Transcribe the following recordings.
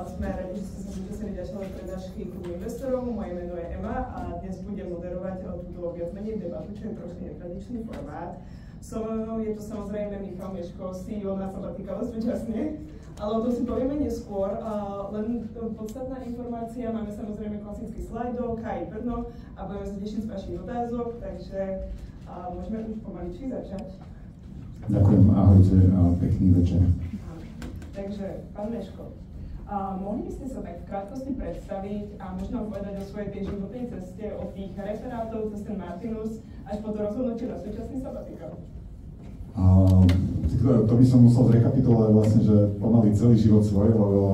Sme radi, že ste sa zúčastnili ďalšej prednášky klubu investorov. Moje meno je Ema a dnes budem moderovať túto viac menej debatu, čo je trošku netradičný formát. So mnou je to samozrejme Michal Meško, CEO na Sabatikale súčasne, ale o tom si povieme neskôr. Len podstatná informácia, máme samozrejme klasický slajdok, KI Brno a budeme sa tešiť z vašich otázok, takže môžeme už pomaličky začať. Ďakujem, ahojte a pekný večer. Takže, pán Meško, mohli by ste sa tak v krátkosti predstaviť a možno povedať o svojej tej životnej ceste, od tých referátov cez ten Martinus až po to rozhodnutie na súčasný sabatikál? To by som musel zrekapitulovať vlastne, že pomaly celý život svoj, lebo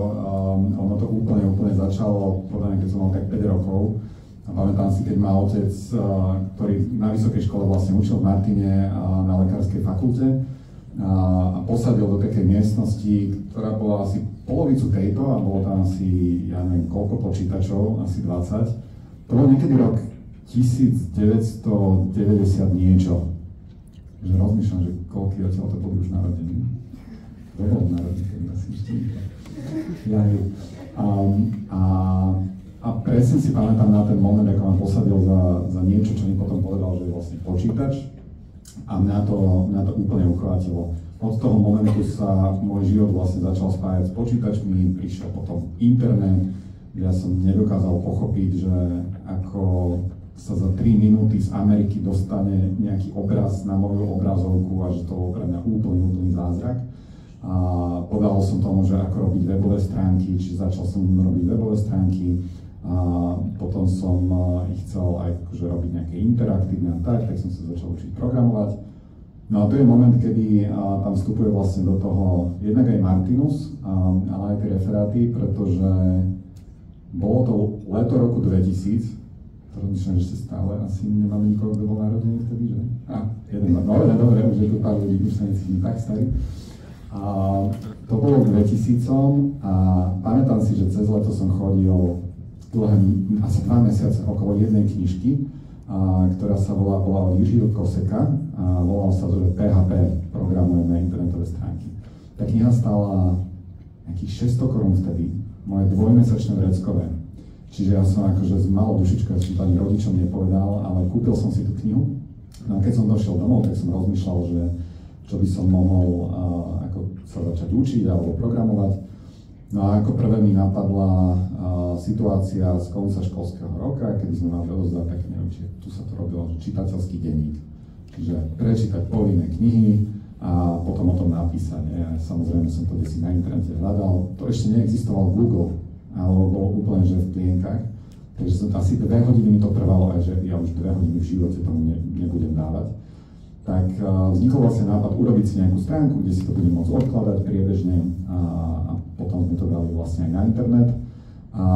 ono to úplne začalo, podľa keď som mal tak 5 rokov. A pamätám si, keď ma otec, ktorý na vysokej škole vlastne učil v Martine na lekárskej fakulte, a posadil do takej miestnosti, ktorá bola asi polovicu tejto a bolo tam asi, ja neviem, koľko počítačov, asi 20. To bol niekedy rok 1990 niečo. Že rozmýšľam, že koľký odtiaľ to boli už narodení. To bolo narodení, kedy asi ešte nikto. A presne si pamätám na ten moment, ako ma posadil za niečo, čo mi potom povedal, že je vlastne počítač. A mňa to úplne uchvátilo. Od toho momentu sa môj život vlastne začal spájať s počítačmi, prišiel potom internet, kde ja som nedokázal pochopiť, že ako sa za 3 minúty z Ameriky dostane nejaký obraz na moju obrazovku a že to bol pre mňa úplný zázrak. A podal som tomu, že ako robiť webové stránky, čiže začal som robiť webové stránky. A potom som ich chcel aj akože robiť nejaké interaktívne a tak som sa začal učiť programovať. No a to je moment, kedy tam vstupuje vlastne do toho jednak aj Martinus, ale aj tie referáty, pretože bolo to leto roku 2000, to rozmýšľam, že ešte stále asi nemáme nikoho, kto bol narodený vtedy, že? Jeden má, dobre, už je tu pár ľudí, už sa necítim tak starý. A to bolo k 2000 a pamätám si, že cez leto som chodil dlhé, asi 2 mesiace okolo jednej knižky, ktorá sa bola od Jiřího Koseka a volala sa to, že PHP, programujeme internetové stránky. Tá kniha stála nejakých 600 korún vtedy, moje 2-mesačné vreckové. Čiže ja som akože z malou dušičkou, ja som to ani rodičom nepovedal, ale kúpil som si tú knihu. No a keď som došiel domov, tak som rozmýšľal, že čo by som mohol ako sa začať učiť alebo programovať. No a ako prvé mi napadla situácia z konca školského roka, kedy sme mali odozdať také, neviem, či tu sa to robilo, čitateľský denník. Čiže prečítať povinné knihy a potom o tom napísať. Ja, samozrejme som to desi na internete hľadal. To ešte neexistoval Google, alebo bol úplne že v plienkach. Takže som asi 2 hodiny mi to trvalo, aj že ja už 2 hodiny v živote tomu nebudem dávať. Tak vznikol vlastne nápad urobiť si nejakú stránku, kde si to budem môcť odkladať priebežne a potom sme to dali vlastne aj na internet. A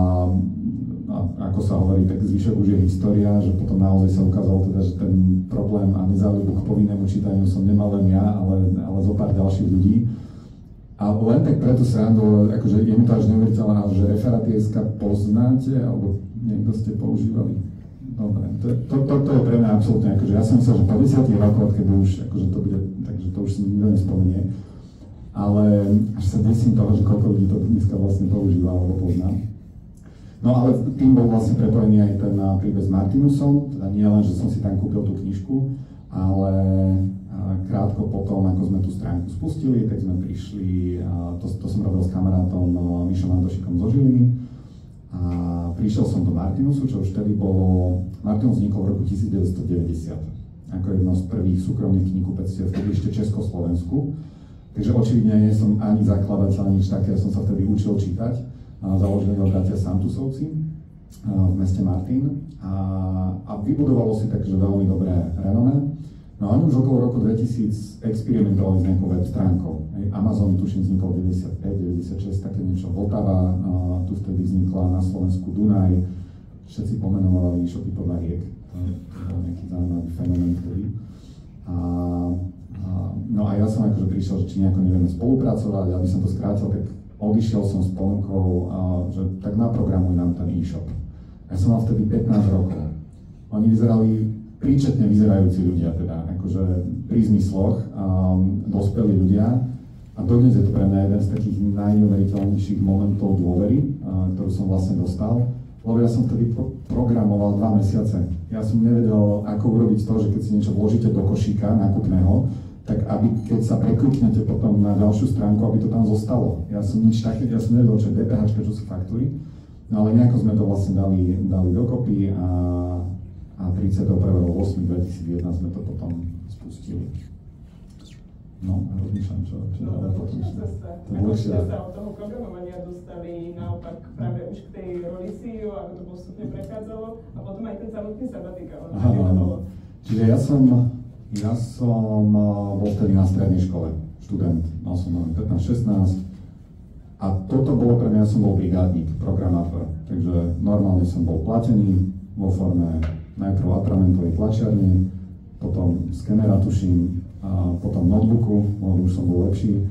ako sa hovorí, tak zvyšok už je história, že potom naozaj sa ukázalo teda, že ten problém a nezáľubu k povinnému čítaniu som nemal len ja, ale zo pár ďalších ľudí. A len tak preto srandu, akože je mi to až neuveriteľné, že referáty.sk poznáte, alebo niekto ste používali. Dobre, to je pre mňa absolútne, akože ja som myslel, že po 10 rokoch, keď už akože to bude, takže to už si nikto nespomenie. Ale až sa desím toho, že koľko ľudí to dneska vlastne používa alebo pozná. No ale tým bol vlastne prepojený aj ten príbeh s Martinusom, teda nie len, že som si tam kúpil tú knižku, ale krátko potom, ako sme tú stránku spustili, tak sme prišli, to som robil s kamarátom Mišom Antošikom zo Žiliny. A prišiel som do Martinusu, čo už vtedy bolo, Martinus vznikol v roku 1990, ako jedno z prvých súkromných knihkupectiev, vtedy ešte Československu. Takže očividne nie som ani zakladateľ, nič také, ja som sa vtedy učil čítať. Založili ho bratia Santusovci v meste Martin a vybudovalo si takže veľmi dobré renomé. No a oni už okolo roku 2000 experimentovali s nejakou web stránkou. Amazon tuším vznikol 95, 96, také niečo. Vltava tu vtedy vznikla, na Slovensku Dunaj. Všetci pomenovali e-shopy podľa riek. To bol nejaký zaujímavý fenomén vtedy. No a ja som akože prišiel, že či nejako nevieme spolupracovať, aby som to skrátil, tak odišiel som s ponukou, že tak naprogramuj nám ten e-shop. Ja som mal vtedy 15 rokov. Oni vyzerali príčetne vyzerajúci ľudia, teda akože pri zmysloch, dospelí ľudia. A dodnes je to pre mňa jeden z takých najneuveriteľnejších momentov dôvery, ktorú som vlastne dostal, lebo ja som vtedy programoval 2 mesiace. Ja som nevedel, ako urobiť to, že keď si niečo vložíte do košíka nákupného, tak aby keď sa prekliknete potom na ďalšiu stránku, aby to tam zostalo. Ja som nevedel, čo je DPH, čo sú faktúry, no ale nejako sme to vlastne dali dokopy a 31.8.2001 sme to potom spustili. No, rozmýšľam, čo ďalej potom. Ako ste sa od toho programovania dostali naopak práve už k tej roli CEO, ako to postupne prechádzalo a potom aj ten samotný sabatikál. Áno. Čiže ja som bol vtedy na strednej škole, študent, mal som 15-16 a toto bolo pre mňa, som bol brigádnik, programátor, takže normálne som bol platený vo forme najprv atramentovej tlačiarne, potom skenera tuším, a potom notebooku, lebo už som bol lepší.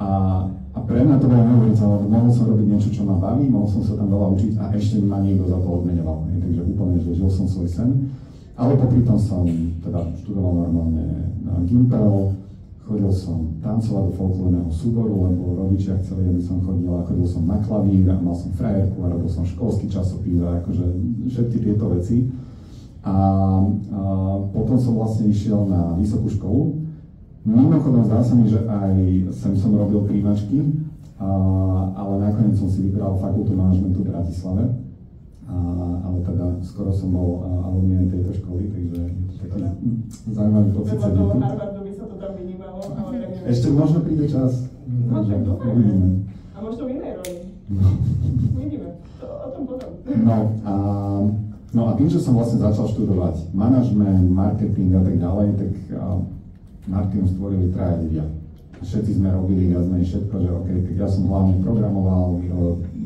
A pre mňa to bolo neuveriteľné, lebo mohol som robiť niečo, čo ma baví, mohol som sa tam veľa učiť a ešte ma niekto za to odmenoval. Takže úplne, že žil som svoj sen. Ale popri tom som teda študoval normálne na Gimpel, chodil som tancovať do folklórneho súboru, lebo rodičia chceli, aby som chodil som na klavír a mal som frajerku a robil som školský časopis a akože všetky tieto veci. A potom som vlastne išiel na vysokú školu. Mimochodom zdá sa mi, že aj sem som robil príjmačky, ale nakoniec som si vybral fakultu manažmentu v Bratislave. Ale teda skoro som bol alumni tejto školy, takže je to taký zaujímavý pocit sedieť. Vedľa toho Harvardu by sa to tam vynímalo, ale tak neviem. Ešte možno príde čas. No, tak uvidíme. A možno v inej roli. Uvidíme. O tom potom. No a tým, že som vlastne začal študovať manažment, marketing a tak ďalej, tak Martinu stvorili 3 ľudia. Všetci sme robili viac menej všetko, že OK, tak ja som hlavne programoval,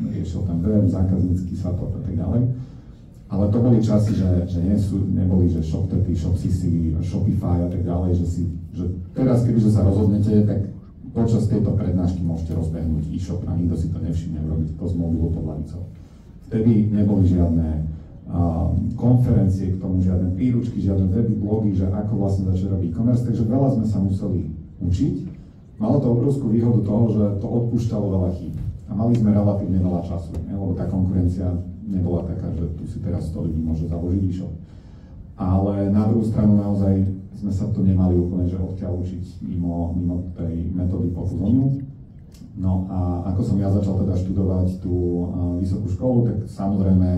riešil ten web, zákaznícky support a tak ďalej. Ale to boli časy, že neboli, že ShopTety, ShopCC, Shopify a tak ďalej, že teraz, kebyže sa rozhodnete, tak počas tejto prednášky môžete rozbehnúť e-shop a nikto si to nevšimne, urobiť to z mobilu pod lavicou. Vtedy neboli žiadne konferencie k tomu, žiadne príručky, žiadne weby, blogy, že ako vlastne začať robiť e-commerce, takže veľa sme sa museli učiť. Malo to obrovskú výhodu toho, že to odpúšťalo veľa chýb. A mali sme relatívne veľa času, lebo tá konkurencia nebola taká, že tu si teraz 100 ľudí môže založiť e-shop. Ale na druhú stranu naozaj sme sa to nemali úplne, že odkiaľ učiť mimo tej metódy Pofuzoniu. No a ako som ja začal teda študovať tú vysokú školu, tak samozrejme,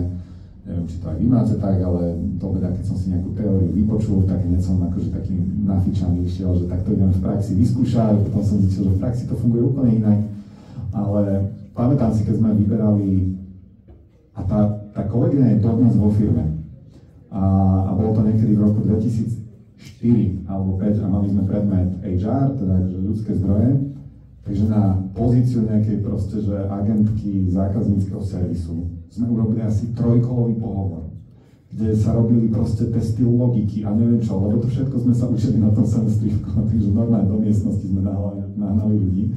neviem, či to aj vy máte tak, ale to teda, keď som si nejakú teóriu vypočul, tak hneď som akože taký nafičaný išiel, že takto idem v praxi vyskúšať, potom som zistil, že v praxi to funguje úplne inak. Ale pamätám si, keď sme vyberali, a tá kolegyňa je dodnes vo firme, a bolo to niekedy v roku 2004 alebo 5 a mali sme predmet HR, teda akože ľudské zdroje, takže na pozíciu nejakej proste, že agentky zákazníckeho servisu sme urobili asi 3-kolový pohovor, kde sa robili proste testy logiky a neviem čo, lebo to všetko sme sa učili na tom semestri, takže normálne do miestnosti sme nahnali ľudí.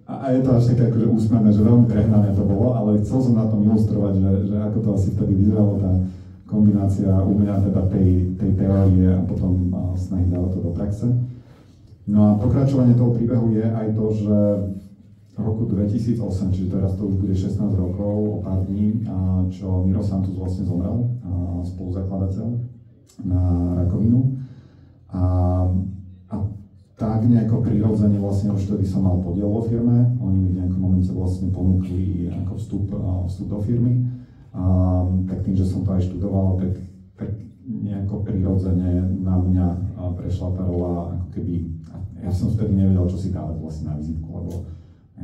A je to až také akože úsmevné, že veľmi prehnané to bolo, ale chcel som na tom ilustrovať, že ako to asi vtedy vyzeralo, tá kombinácia u mňa teda tej teórie a potom snahy dávať to do praxe. No a pokračovanie toho príbehu je aj to, že v roku 2008, čiže teraz to už bude 16 rokov, o pár dní, čo Miro Santus vlastne zomrel, spoluzakladateľ na rakovinu. A tak nejako prirodzene vlastne už vtedy som mal podiel vo firme, oni mi v nejakom momente vlastne ponúkli ako vstup do firmy. Tak tým, že som to aj študoval, tak nejako prirodzene na mňa prešla tá rola, ako keby, ja som vtedy nevedel, čo si dávať vlastne na vizitku, lebo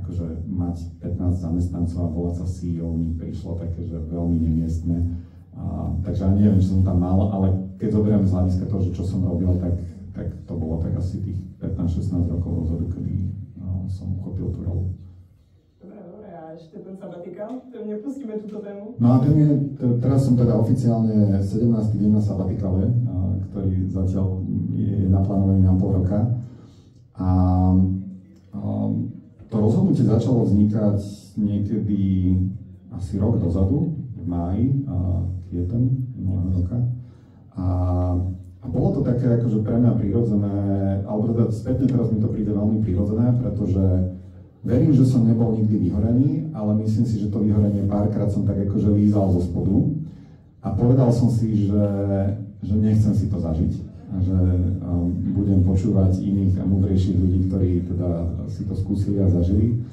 akože mať 15 zamestnancov a volať sa CEO mi prišlo také, že veľmi nemiestne. Takže ani neviem, čo som tam mal, ale keď zoberiem z hľadiska toho, že čo som robil, tak to bolo tak asi tých 15-16 rokov dozadu, kedy som uchopil tú rolu. Dobre, a ešte ten sabatikál, nepustíme túto tému. No a teraz som teda oficiálne 17. deň na sabatikále, ktorý zatiaľ je naplánovaný na pol roka. A to rozhodnutie začalo vznikať niekedy asi rok dozadu, v máji, kvieten minulého roka. A A bolo to také akože pre mňa prirodzené, alebo teda spätne teraz mi to príde veľmi prirodzené, pretože verím, že som nebol nikdy vyhorený, ale myslím si, že to vyhorenie párkrát som tak akože lízal zo spodu a povedal som si, že nechcem si to zažiť a že budem počúvať iných a múdrejších ľudí, ktorí teda si to skúsili a zažili.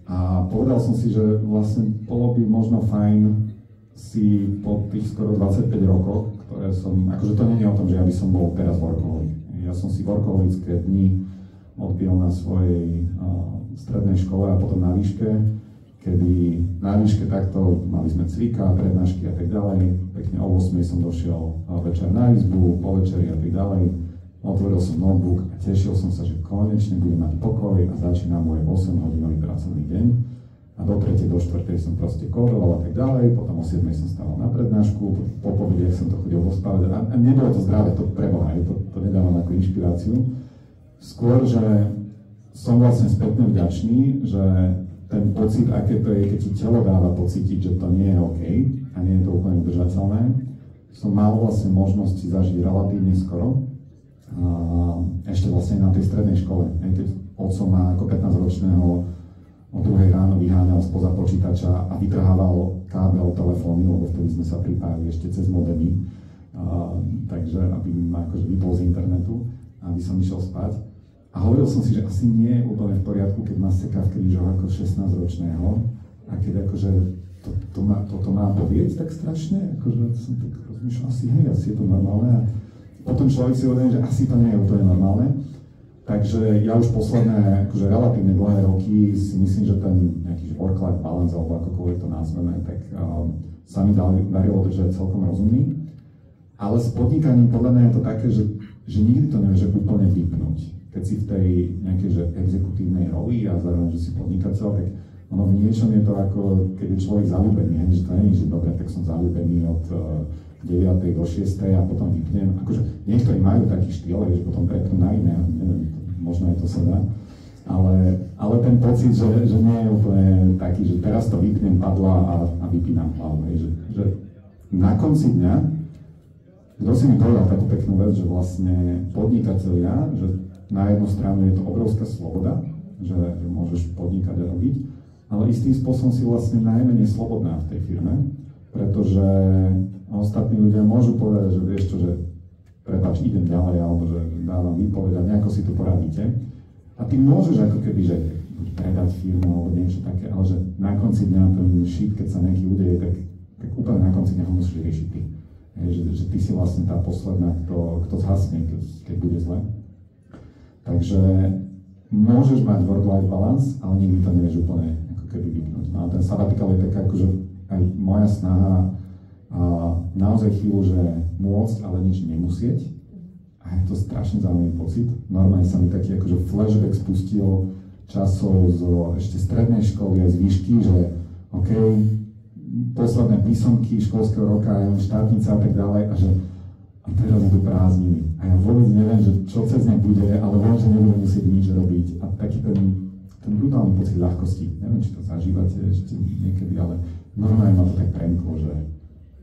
A povedal som si, že vlastne bolo by možno fajn si po tých skoro 25 rokoch, ktoré som, akože to nie je o tom, že ja by som bol teraz workoholik. Ja som si workoholické dni odbil na svojej strednej škole a potom na výške, kedy na výške takto mali sme cvika, prednášky a tak ďalej. Pekne o 8 som došiel večer na izbu, po večeri a tak ďalej. Otvoril som notebook a tešil som sa, že konečne budem mať pokoj a začína môj 8-hodinový pracovný deň. A do 3. do 4. som proste kódoval a tak ďalej, potom o 7. som stával na prednášku, po povede som to chodil dospávať a nebolo to zdravé, to preboha, to nedávam ako inšpiráciu. Skôr, že som vlastne spätne vďačný, že ten pocit, aké to je, keď ti telo dáva pocítiť, že to nie je OK a nie je to úplne udržateľné, som mal vlastne možnosť si zažiť relatívne skoro. Ešte vlastne na tej strednej škole, keď otco ma ako 15-ročného o 2 ráno vyháňal spoza počítača a vytrhával kábel telefónu, lebo vtedy sme sa pripájali ešte cez modemy, takže aby ma akože vypol z internetu, aby som išiel spať. A hovoril som si, že asi nie je úplne v poriadku, keď ma seká v krížoch ako 16-ročného a keď akože toto má povieť tak strašne, akože som tak rozmýšľal asi je to normálne a potom človek si uvedomí, že asi to nie je úplne normálne. Takže ja už posledné akože relatívne dlhé roky si myslím, že ten nejaký work-life balance alebo akokoľvek to nazveme, tak sa mi darilo držať celkom rozumný. Ale s podnikaním podľa mňa je to také, že nikdy to nevieš úplne vypnúť. Keď si v tej nejakej že exekutívnej roli a zároveň, že si podnikateľ, tak ono v niečom je to ako keď je človek zaľúbený, že to nie je, že dobre, tak som zaľúbený od 9. do 6. a potom vypnem. Akože niektorí majú taký štýl, že potom prepnú na iné, neviem, možno je to sa dá. Ale ten pocit, že nie je úplne taký, že teraz to vypnem, padla a vypínam hlavu. Že na konci dňa, kto si mi povedal takú peknú vec, že vlastne podnikatelia, že na jednu stranu je to obrovská sloboda, že môžeš podnikať a robiť, ale istým spôsobom si vlastne najmenej slobodná v tej firme, pretože ostatní ľudia môžu povedať, že vieš čo, že prepáč, idem ďalej, alebo že dávam výpoveď a nejako si to poradíte. A ty môžeš ako keby, že predať firmu alebo niečo také, ale že na konci dňa ten shit, keď sa nejaký udeje, tak úplne na konci dňa ho musíš riešiť ty. Že ty si vlastne tá posledná, kto zhasne, keď bude zle. Takže môžeš mať work-life balance, ale nikdy to nevieš úplne ako keby vypnúť. No a ten sabbatical je taká akože aj moja snaha naozaj chvíľu, že môcť, ale nič nemusieť. A je to strašne zaujímavý pocit. Normálne sa mi taký akože flashback spustil časov zo ešte strednej školy aj z výšky, že OK, posledné písomky školského roka, štátnica a tak ďalej a že a teraz idú prázdniny. A ja vôbec neviem, že čo cez ne bude, ale viem, že nebudem musieť nič robiť. A taký ten brutálny pocit ľahkosti. Neviem, či to zažívate ešte niekedy, ale normálne ma to tak premklo, že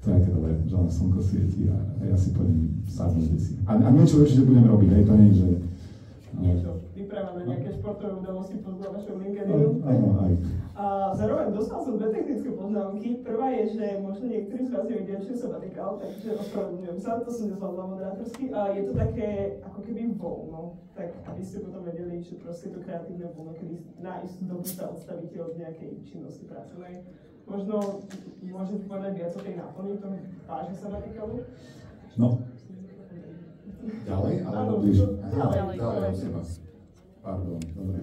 to je aké dobre, že len slnko svieti a ja si pôjdem sadnúť si. A niečo určite budem robiť, hej, to nie je, že... Niečo, vyprávame nejaké športové udalosti podľa vašho LinkedInu. Áno, aj. A zároveň dostal som 2 technické poznámky. Prvá je, že možno niektorí z vás nevedia, čo je sabatikál, takže ospravedlňujem sa, to som nezvládla moderátorsky. A je to také ako keby voľno, tak aby ste potom vedeli, že proste to kreatívne voľno, kedy na istú dobu sa odstavíte od nejakej činnosti pracovnej. Možno môžete povedať viac o tej náplni toho vášho sabatikálu? No. Ďalej? Alebo bližšie? Ďalej od seba. Pardon, dobre.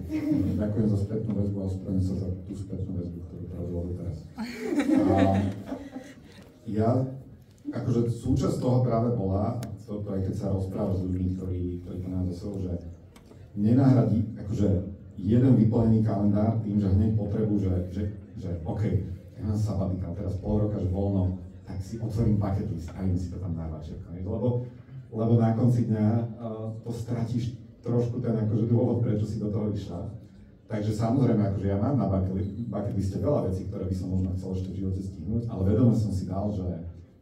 Ďakujem za spätnú väzbu a ospravedlňujem sa za tú spätnú väzbu, ktorú rozhodol teraz. Ja, akože súčasť toho práve bola, a to aj keď sa rozpráva s ľuďmi, ktorí to majú za sebou, že nenahradí akože jeden vyplnený kalendár tým, že hneď potrebu, že OK, ja mám sabatikál, teraz pol roka, že voľno, tak si otvorím bucket list a idem si to tam dávať všetko. Lebo na konci dňa to stratíš trošku ten akože dôvod, prečo si do toho išla. Takže samozrejme, akože ja mám na bucket liste veľa vecí, ktoré by som možno chcel ešte v živote stihnúť, ale vedome som si dal, že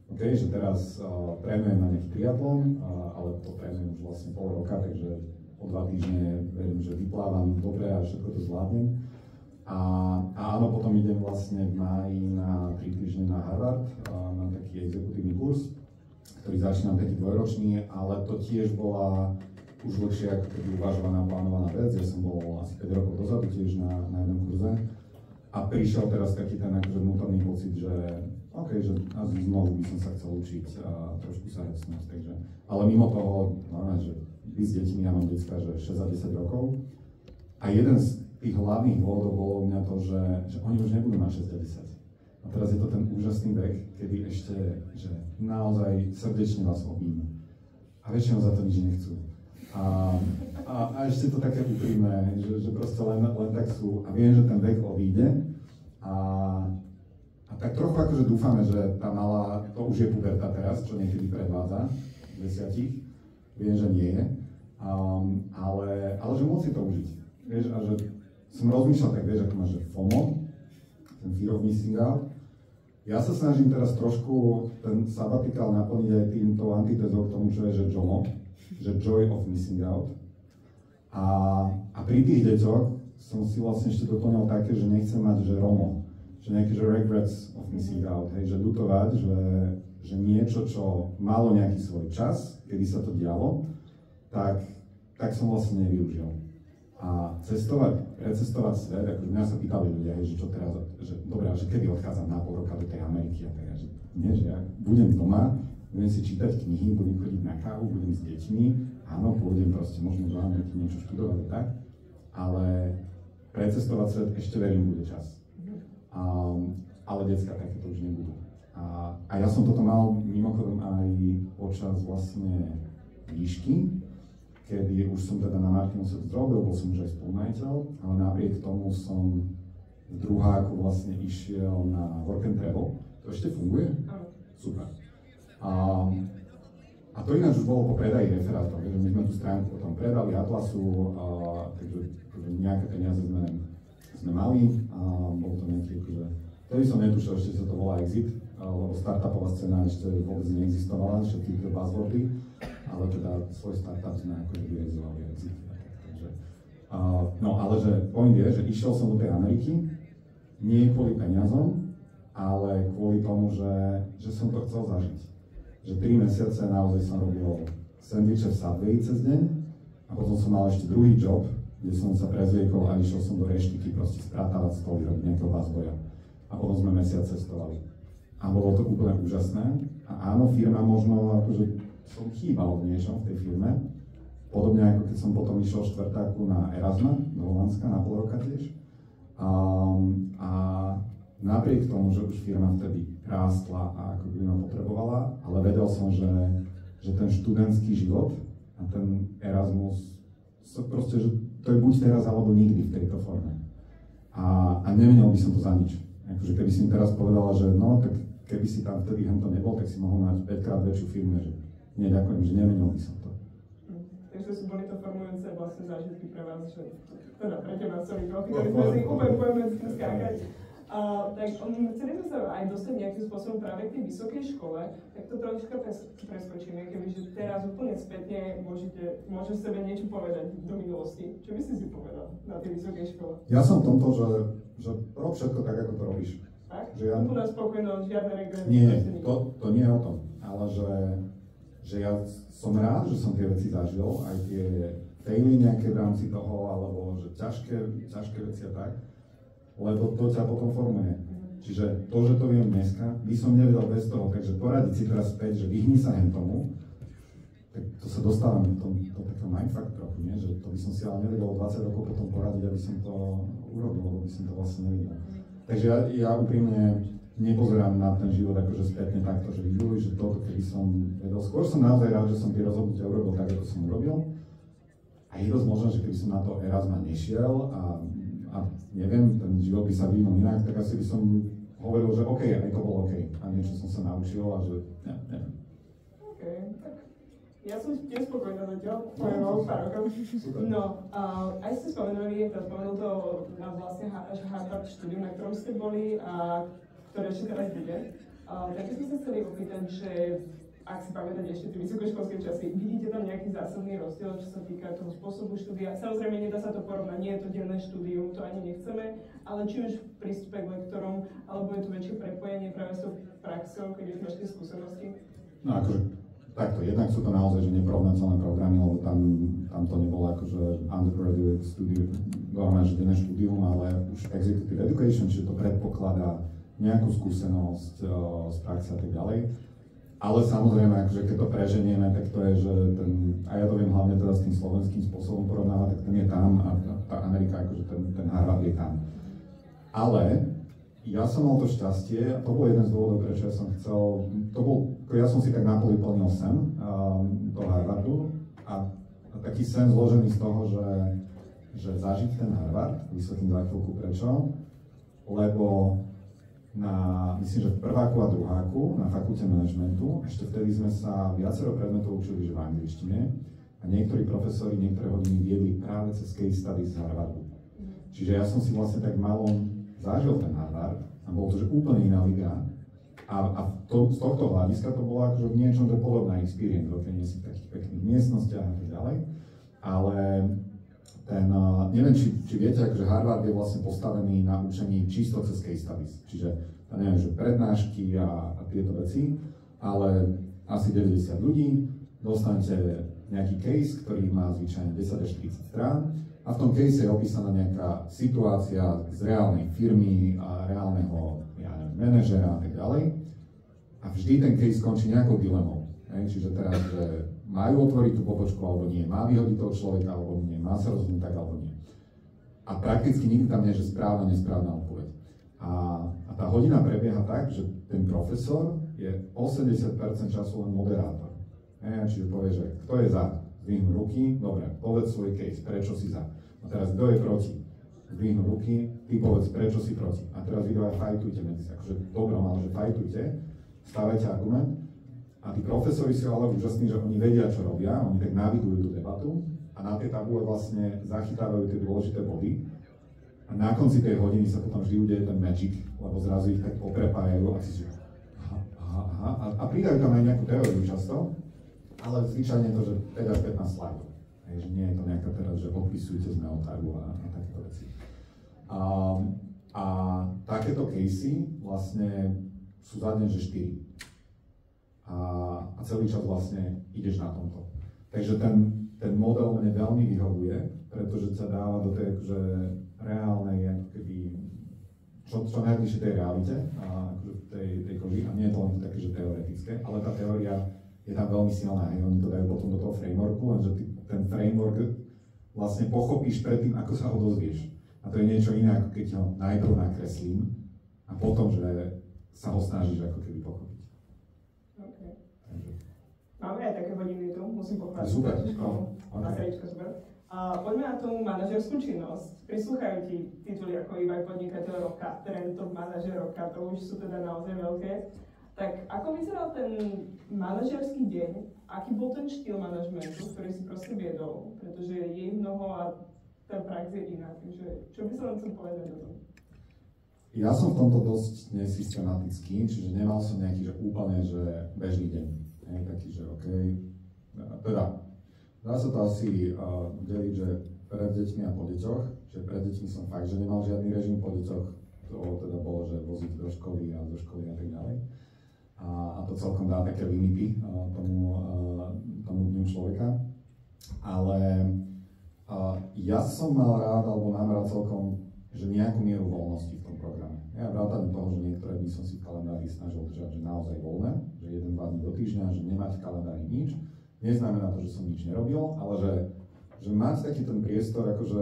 Okay, že teraz trénujem na nejaký triatlon, ale to trénujem už vlastne pol roka, takže o 2 týždne verím, že vyplávam dobre a všetko to zvládnem. A áno, potom idem vlastne v máji na 3 týždne na Harvard, na taký exekutívny kurz, ktorý začínam taký 2-ročný, ale to tiež bola už dlhšie ako keby uvažovaná, plánovaná vec. Ja som bol asi 5 rokov dozadu tiež na jednom kurze a prišiel teraz taký ten akože vnútorný pocit, že OK, že znovu by som sa chcel učiť a trošku sa hecnúť, takže. Ale mimo toho, normálne, že vy s deťmi, ja mám decka, že 6 a 10 rokov a jeden z tých hlavných dôvodov bolo u mňa to, že oni už nebudú mať 6 a 10. A teraz je to ten úžasný vek, kedy ešte, že naozaj srdečne vás objímu. A väčšinou za to nič nechcú. A ešte to také úprimné, že proste len tak sú. A viem, že ten vek odíde. A tak trochu akože dúfame, že tá malá, to už je puberta teraz, čo niekedy predvádza, 10. Viem, že nie je. Ale že môcť si to užiť. Vieš, a že som rozmýšľal tak, vieš, ako máš, že FOMO, ten Fear of Missing Out. Ja sa snažím teraz trošku ten sabatikál naplniť aj týmto antitézou k tomu, čo je, že JOMO, že Joy of Missing Out. A pri tých deťoch som si vlastne ešte doplňal také, že nechcem mať, že ROMO, že nejaké, že regrets of missing out, hej, že ľutovať, že niečo, čo malo nejaký svoj čas, kedy sa to dialo, tak som vlastne nevyužil. A precestovať svet, akože mňa sa pýtali ľudia, hej, že čo teraz, že dobré, že kedy odchádzam na pol roka do tej Ameriky a tak, že nie, že ja budem doma, budem si čítať knihy, budem chodiť na kávu, budem s deťmi, áno, pôjdem proste možno do Ameriky niečo študovať tak, ale precestovať svet ešte verím bude čas. Ale decká takéto už nebudú. A ja som toto mal mimochodom aj počas vlastne výšky, kedy už som teda na Martinuse zdrobil, bol som už aj spolumajiteľ, ale napriek tomu som v druháku vlastne išiel na Work and Travel. To ešte funguje? Super. A to ináč už bolo po predaji referátov, takže my sme tú stránku potom predali Atlasu, takže nejaké peniaze sme mali a bol to nejaký, akože, vtedy som netušil, ešte sa to volá Exit, lebo startupová scéna ešte vôbec neexistovala, všetky tie buzzwordy, ale teda svoj startup sme akože vyrealizovali Exit. Takže, no ale že point je, že išiel som do tej Ameriky, nie kvôli peniazom, ale kvôli tomu, že som to chcel zažiť. Že 3 mesiace naozaj som robil sendviče v Subway cez deň a potom som mal ešte druhý job, kde som sa prezliekol a išiel som do reštiky proste sprátavať stoly, robiť nejakého buzzboya. A potom sme mesiac cestovali. A bolo to úplne úžasné. A áno, firma možno, akože som chýbal v niečom v tej firme. Podobne ako keď som potom išiel štvrtáku na Erasma do Holandska na pol roka tiež. A napriek tomu, že už firma vtedy rástla a ako by ma potrebovala, ale vedel som, že ten študentský život a ten Erasmus, proste, že to je buď teraz alebo nikdy v tejto forme. A nemenil by som to za nič. Akože keby si mi teraz povedala, že no, tak keby si tam vtedy hento nebol, tak si mohol mať 5-krát väčšiu firmu, že nie, ďakujem, že nemenil by som to. Takže sú boli to formujúce vlastne zážitky pre vás, že teda pre teba, sorry, ktorý sme si úplne budeme skákať. Tak chceli sme sa aj dostať nejakým spôsobom práve k tej vysokej škole, tak to trošička preskočíme, kebyže teraz úplne spätne môžeš sebe niečo povedať do minulosti. Čo by si povedal na tej vysokej škole? Ja som v tomto, že rob všetko tak, ako to robíš. Tak? Úplná spokojnosť, žiadne regresy? Nie, to nie je o tom, ale že ja som rád, že som tie veci zažil, aj tie faily nejaké v rámci toho, alebo že ťažké veci a tak. Lebo to ťa potom formuje. Čiže to, že to viem dneska, by som nevedel bez toho, takže poradiť si teraz späť, že vyhni sa hen tomu, tak to sa dostávam do takého mindfuck trochu, nie? Že to by som si ale nevedel 20 rokov potom poradiť, aby som to urobil, lebo by som to vlastne nevidel. Takže ja úprimne nepozerám na ten život akože spätne takto, že že toto keby som vedel. Skôr som naozaj rád, že som tie rozhodnutia urobil tak, ako som urobil. A je dosť možné, že keby som na to Erasma nešiel a neviem, ten život by sa vyvinul inak, tak asi by som hovoril, že OK, aj to bolo OK. A niečo som sa naučil a že neviem. OK, tak ja som tiež spokojná zatiaľ, poviem pár rokov. No, aj ste spomenuli to na vlastne Harvard štúdium, na ktorom ste boli a ktoré ešte teraz bude. Takže sme sa chceli opýtať, že ak si pamätáte ešte tie vysokoškolské časy, vidíte tam nejaký zásadný rozdiel, čo sa týka toho spôsobu štúdia? Samozrejme, nedá sa to porovnať, nie je to denné štúdium, to ani nechceme, ale či už v prístupe k lektorom, alebo je to väčšie prepojenie práve s tou praxou, keď už máš tie skúsenosti? No akože takto, jednak sú to naozaj že neporovnateľné programy, lebo tam to nebolo akože undergraduate studium, že denné štúdium, ale už executive education, čiže to predpokladá nejakú skúsenosť z praxe a tak ďalej. Ale samozrejme, akože keď to preženieme, tak to je, že a ja to viem hlavne teda s tým slovenským spôsobom porovnávať, tak ten je tam a tá Amerika, akože ten Harvard je tam. Ale ja som mal to šťastie, a to bol jeden z dôvodov, prečo ja som chcel, ja som si tak napoli plnil sen do Harvardu a taký sen zložený z toho, že zažiť ten Harvard, vysvetlím za chvíľku prečo, lebo myslím, že v prváku a druháku na fakulte manažmentu, ešte vtedy sme sa viacero predmetov učili že v angličtine a niektorí profesori niektoré hodiny viedli práve cez case studies z Harvardu. Čiže ja som si vlastne tak malom zažil ten Harvard a bolo to že úplne iná liga a z tohto hľadiska to bolo akože v niečom to podobná experience, dokiaľ si v takých pekných miestnostiach a tak ďalej, ale neviem, či viete, akože Harvard je vlastne postavený na učení čisto cez case studies, čiže neviem, že prednášky a tieto veci, ale asi 90 ľudí, dostanete nejaký case, ktorý má zvyčajne 10 až 30 strán a v tom case je opísaná nejaká situácia z reálnej firmy a reálneho manažera a tak ďalej a vždy ten case skončí nejakou dilemou, čiže teraz, že majú otvoriť tú pobočku alebo nie, má vyhodiť toho človeka alebo nie, má sa rozhodnúť tak alebo nie. A prakticky nikdy tam nie je, že správna, nesprávna odpoveď. A tá hodina prebieha tak, že ten profesor je 80% času len moderátor. Čiže povie, že kto je za, zdvihnú ruky, dobre, povedz svoj case, prečo si za. A teraz kto je proti, zdvihnú ruky, ty povedz, prečo si proti. A teraz vy dva fajtujte medzi sa, akože dobrom, ale že fajtujte, stávajte argument. A tí profesori sú ale úžasní, že oni vedia, čo robia, oni tak navigujú tú debatu a na tej tabule vlastne zachytávajú tie dôležité body. A na konci tej hodiny sa potom vždy udeje ten magic, lebo zrazu ich tak poprepájajú a si že a pridajú tam aj nejakú teóriu často, ale zvyčajne to, že 5 až 15 slajdov. Že nie je to nejaká teraz, že podpisujte z Neotagu a takéto veci. A takéto casey vlastne sú za deň, že 4. A celý čas vlastne ideš na tomto. Takže ten model mne veľmi vyhovuje, pretože ťa dáva do tej akože reálnej, ako keby, čo najbližšie tej realite, akože tej koži, a nie je to len také, že teoretické, ale tá teória je tam veľmi silná, oni to dajú potom do toho frameworku, lenže ten framework vlastne pochopíš predtým, ako sa ho dozvieš. A to je niečo iné, ako keď ho najprv nakreslím a potom, že sa ho snažíš ako keby pochopiť. Máme aj také hodiny tu, musím pochváliť. Super. Na seričko, super. Poďme na tú manažerskú činnosť. Prislúchajú ti tituly ako iba podnikateľ roka, trend top manažer roka, to už sú teda naozaj veľké. Tak ako vyzeral ten manažerský deň? Aký bol ten štýl manažmentu, ktorý si proste viedol? Pretože je ich mnoho a tá prax je iná. Takže čo by som vám chcel povedať o tom? Ja som v tomto dosť nesystematický, čiže nemal som nejaký že úplne že bežný deň. Taký, že OK, teda dá sa to asi deliť, že pred deťmi a po deťoch, že pred deťmi som fakt, že nemal žiadny režim, po deťoch to teda bolo, že voziť do školy a zo školy a tak ďalej. A to celkom dá také limity tomu dňu človeka. Ale ja som mal rád, alebo mám rád celkom, že nejakú mieru voľnosti v tom programe. Ja vrátane toho, že niektoré dni som si v kalendári snažil držať, že naozaj voľné, že 1-2 dní do týždňa, že nemať v kalendári nič. Neznamená to, že som nič nerobil, ale že mať taký ten priestor, akože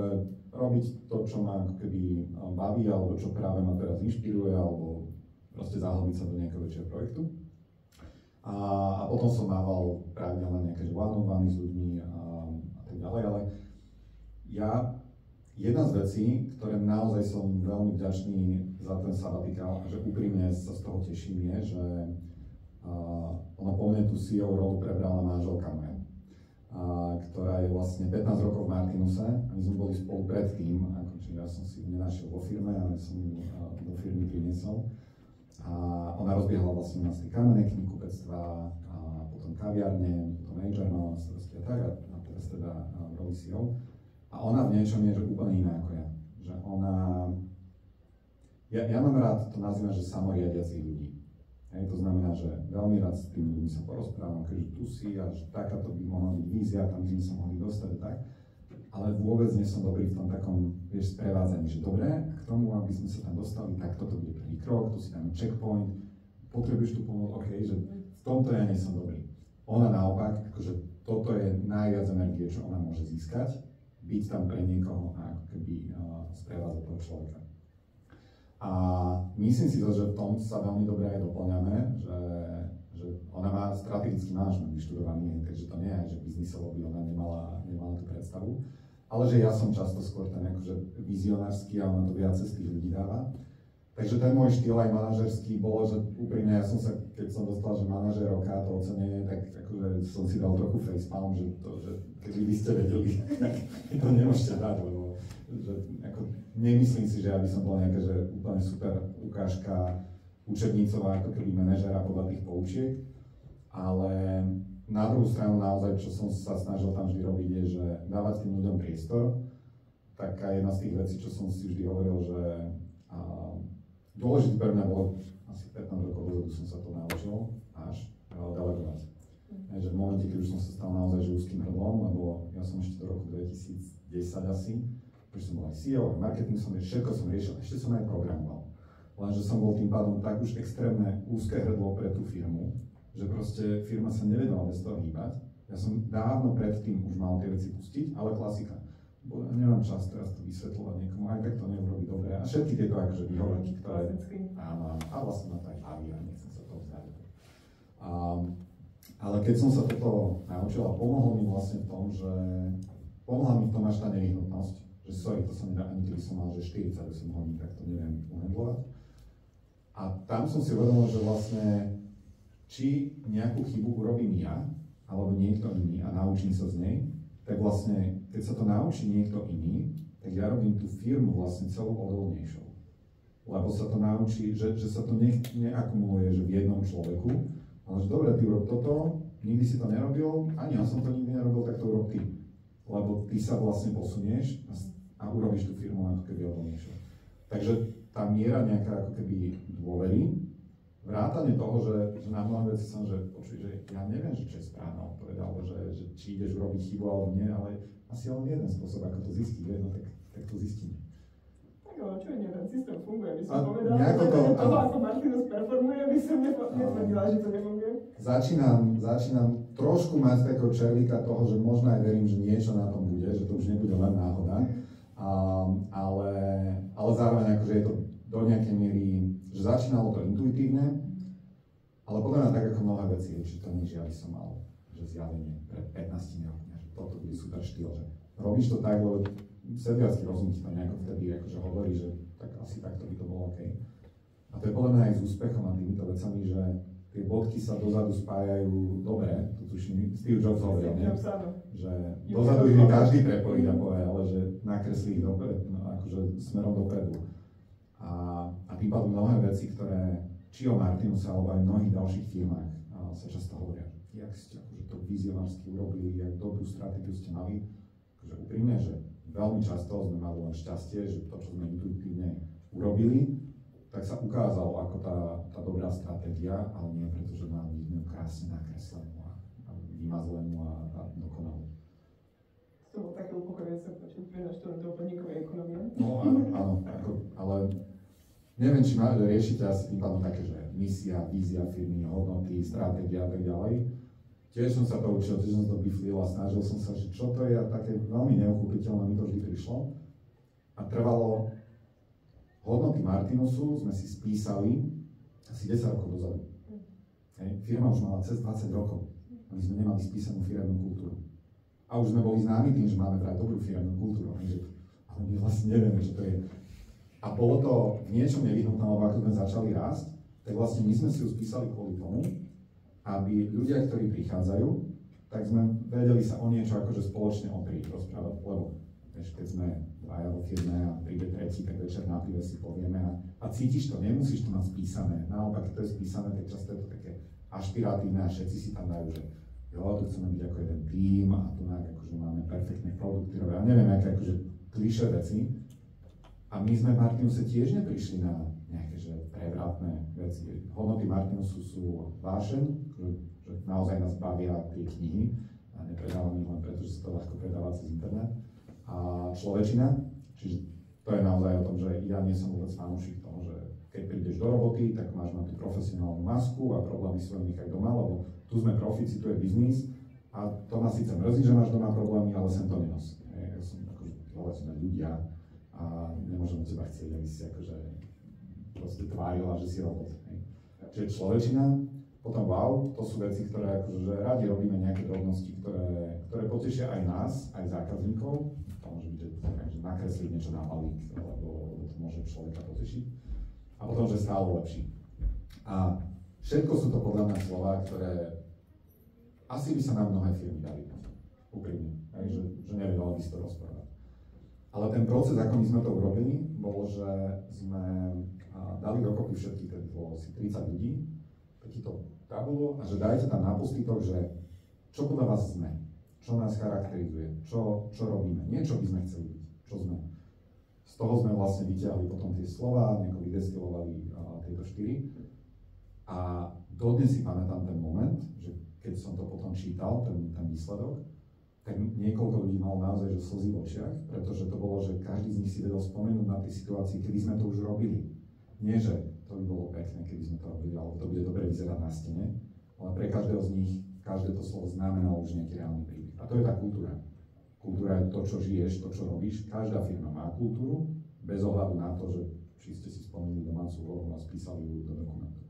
robiť to, čo ma ako keby baví, alebo čo práve ma teraz inšpiruje, alebo proste zahlbiť sa do nejakého väčšieho projektu. A potom som mával pravidelne nejaké one-on-one s ľuďmi a tak ďalej, ale jedna z vecí, ktoré naozaj som veľmi vďačný za ten sabatikál a že úprimne sa z toho teším, je, že ona po mne tú CEO rolu prebrala manželka moja, ktorá je vlastne 15 rokov v Martinuse a my sme boli spolu predtým, čiže ja som si ju nenašiel vo firme, ale som ju do firmy priniesol. A ona rozbiehala vlastne u nás tie kamenné knihkupectvá, a potom kaviarne, potom Major mal starosti a tak, a teraz teda robí CEO. A ona v niečom je že úplne iná ako ja. Že ona... Ja mám rád, to nazývam, že samoriadiacich ľudí. To znamená, že veľmi rád s tými ľuďmi sa porozprávam, keďže tu si a že takáto by mohla byť vízia, tam by sme sa mohli dostať tak. Ale vôbec nie som dobrý v tom takom, vieš, sprevádzaní, že dobre, k tomu, aby sme sa tam dostali, tak toto bude prvý krok, tu si dáme checkpoint, potrebuješ tu pomoc, OK, že v tomto ja nie som dobrý. Ona naopak, akože toto je najviac energie, čo ona môže získať, byť tam pre niekoho a ako keby sprevádzať toho človeka. A myslím si to, že v tom sa veľmi dobre aj doplňame, že ona má strategický manažment vyštudovaný, takže to nie je, že biznisovo by ona nemala tú predstavu, ale že ja som často skôr ten akože vizionársky a ona to viac z tých ľudí dáva. Takže ten môj štýl aj manažerský bolo, že úprimne ja som sa, keď som dostal, že manažer roka to ocenenie, tak akože som si dal trochu facepalm, že keby by ste vedeli, to nemôžete dať, lebo že ako, nemyslím si, že ja by som bol nejaká, že úplne super ukážka učebnicová, ako keby manažera podľa tých poučiek, ale na druhú stranu naozaj, čo som sa snažil tam vždy robiť, je, že dávať tým ľuďom priestor. Taká jedna z tých vecí, čo som si vždy hovoril, že dôležité pre mňa bolo, asi 15 rokov dozadu som sa to naučil, až delegovať. Že v momente, keď už som sa stal naozaj že úzkým hrdlom, lebo ja som ešte do roku 2010 asi, že som bol aj CEO, aj marketing som riešil, všetko som riešil, ešte som aj programoval. Lenže som bol tým pádom tak už extrémne úzke hrdlo pre tú firmu, že proste firma sa nevedela bez toho hýbať. Ja som dávno predtým už mal tie veci pustiť, ale klasika. Bo nemám čas teraz to vysvetľovať niekomu, aj tak to neurobi dobre. A všetky tieto akože výhovorky, ktoré... Áno, a vlastne ma to aj baví a nechcem sa toho vzdať. Ale keď som sa toto naučil a pomohol mi vlastne v tom, že... Pomohla mi v tom až tá nevyhnutnosť, že sorry, to som nedá, ani keby som mal, že 48 hodín, tak to neviem uhandlovať. A tam som si uvedomil, že vlastne či nejakú chybu urobím ja, alebo niekto iný a naučím sa z nej, tak vlastne, keď sa to naučí niekto iný, tak ja robím tú firmu vlastne celú odolnejšou. Lebo sa to naučí, že sa to neakumuluje že v jednom človeku, ale že dobre, ty urob toto, nikdy si to nerobil, ani ja som to nikdy nerobil, tak to urob ty. Lebo ty sa vlastne posunieš a urobíš tú firmu ako keby odolnejšou. Takže tá miera nejaká ako keby dôvery, vrátane toho, že na mnohé veci som, že počuj, že ja neviem, že čo je správna odpoveď, alebo že či ideš urobiť chybu alebo nie, ale asi len jeden spôsob, ako to zistiť, no tak to zistíme. Tak ale čo je neviem, systém funguje, by som povedala, že toho, ako Martinus performuje, by som netvrdila, že to nefunguje. Začínam trošku mať takého červíka toho, že možno aj verím, že niečo na tom bude, že to už nebude len náhoda. Ale zároveň akože je to do nejakej miery, že začínalo to intuitívne, ale potom aj tak ako mnohé veci, že to nie, že ja by som mal že zjavenie pred 15 rokmi, že toto bude super štýl, že robíš to tak, lebo sedliacky rozum ti to nejako vtedy akože hovorí, že tak asi takto by to bolo OK. A to je podľa mňa aj s úspechom a týmito vecami, že tie bodky sa dozadu spájajú dobre, to tuším, Steve Jobs hovoril, nie? Že dozadu ich každý prepojiť a povie, ale že nakreslí ich dopredu, no, akože smerom dopredu. A tým pádom mnohé veci, ktoré či o Martinuse alebo aj v mnohých ďalších firmách sa často hovoria, jak ste akože to vizionársky urobili, jak dobrú stratégiu ste mali, akože úprimne, že veľmi často sme mali len šťastie, že to, čo sme intuitívne urobili, tak sa ukázalo ako tá dobrá stratégia, ale nie preto, že máme byť krásne nakreslenú a vymazlenú a dokonalú. To bol také upokojujúce počuť pre študentov podnikovej ekonomie. No áno, ale neviem, či riešite asi tým pádom také, že misia, vízia firmy, hodnoty, stratégia a tak ďalej. Tiež som sa to učil, tiež som to biflil a snažil som sa, že čo to je, a také veľmi neuchopiteľné mi to vždy prišlo. A trvalo, hodnoty Martinusu sme si spísali asi 10 rokov dozadu. Firma už mala cez 20 rokov. My sme nemali spísanú firemnú kultúru. A už sme boli známi tým, že máme vraj dobrú firemnú kultúru. Ale my vlastne nevieme, čo to je. A bolo to v niečom nevyhnutné, lebo ako sme začali rásť, tak vlastne my sme si ju spísali kvôli tomu, aby ľudia, ktorí prichádzajú, tak sme vedeli sa o niečo akože spoločne oprieť, rozprávať, lebo Vieš, keď sme dvaja vo firme a príde tretí, tak večer na pive si povieme a cítiš to, nemusíš to mať spísané. Naopak, keď to je spísané, tak často je to také ašpiratívne a všetci si tam dajú, že jo, tu chceme byť ako jeden tím a tu akože máme perfektné produkty, a neviem, aké akože klišé veci. A my sme v Martinuse tiež neprišli na nejaké že prevratné veci. Hodnoty Martinusu sú vášeň, že naozaj nás bavia tie knihy a nepredávame ich len preto, že sa to ľahko predáva cez internet. A človečina, čiže to je naozaj o tom, že ja nie som vôbec fanúšik toho, že keď prídeš do roboty, tak máš na tú profesionálnu masku a problémy svoje nechaj doma, lebo tu sme profíci, tu je biznis a to ma síce mrzí, že máš doma problémy, ale sem to nenos. Ja som akože sme ľudia a nemôžem od teba chcieť, aby si akože proste tvárila, že si robot. Čiže človečina, potom wow, to sú veci, ktoré akože radi robíme nejaké drobnosti, ktoré potešia aj nás, aj zákazníkov. To môže byť, že nakresliť niečo na balík, lebo to môže človeka potešiť. A potom, že stále lepší. A všetko sú to podľa mňa slova, ktoré asi by sa nám mnohé firmy dali. Úprimne. Že nevedela by si to rozprávať. Ale ten proces, ako my sme to urobili, bol, že sme dali dokopy všetkých, tedy bolo asi 30 ľudí, takýto tabulu a že dajte tam na post-itoch, že čo podľa vás sme, čo nás charakterizuje, čo robíme, niečo by sme chceli byť, čo sme. Z toho sme vlastne vyťahli potom tie slova, nejako vydestilovali tieto 4. A dodnes si pamätám ten moment, že keď som to potom čítal, ten výsledok, tak niekoľko ľudí malo naozaj že slzy v očiach, pretože to bolo, že každý z nich si vedel spomenúť na tej situácii, kedy sme to už robili. Nie, že to by bolo pekné, keby sme to robili, alebo to bude dobre vyzerať na stene, ale pre každého z nich, každé to slovo znamenalo už nejaký reálny príbeh. A to je tá kultúra. Kultúra je to, čo žiješ, to, čo robíš. Každá firma má kultúru, bez ohľadu na to, že či ste si spomenuli domácu úlohu a spísali ju do dokumentu.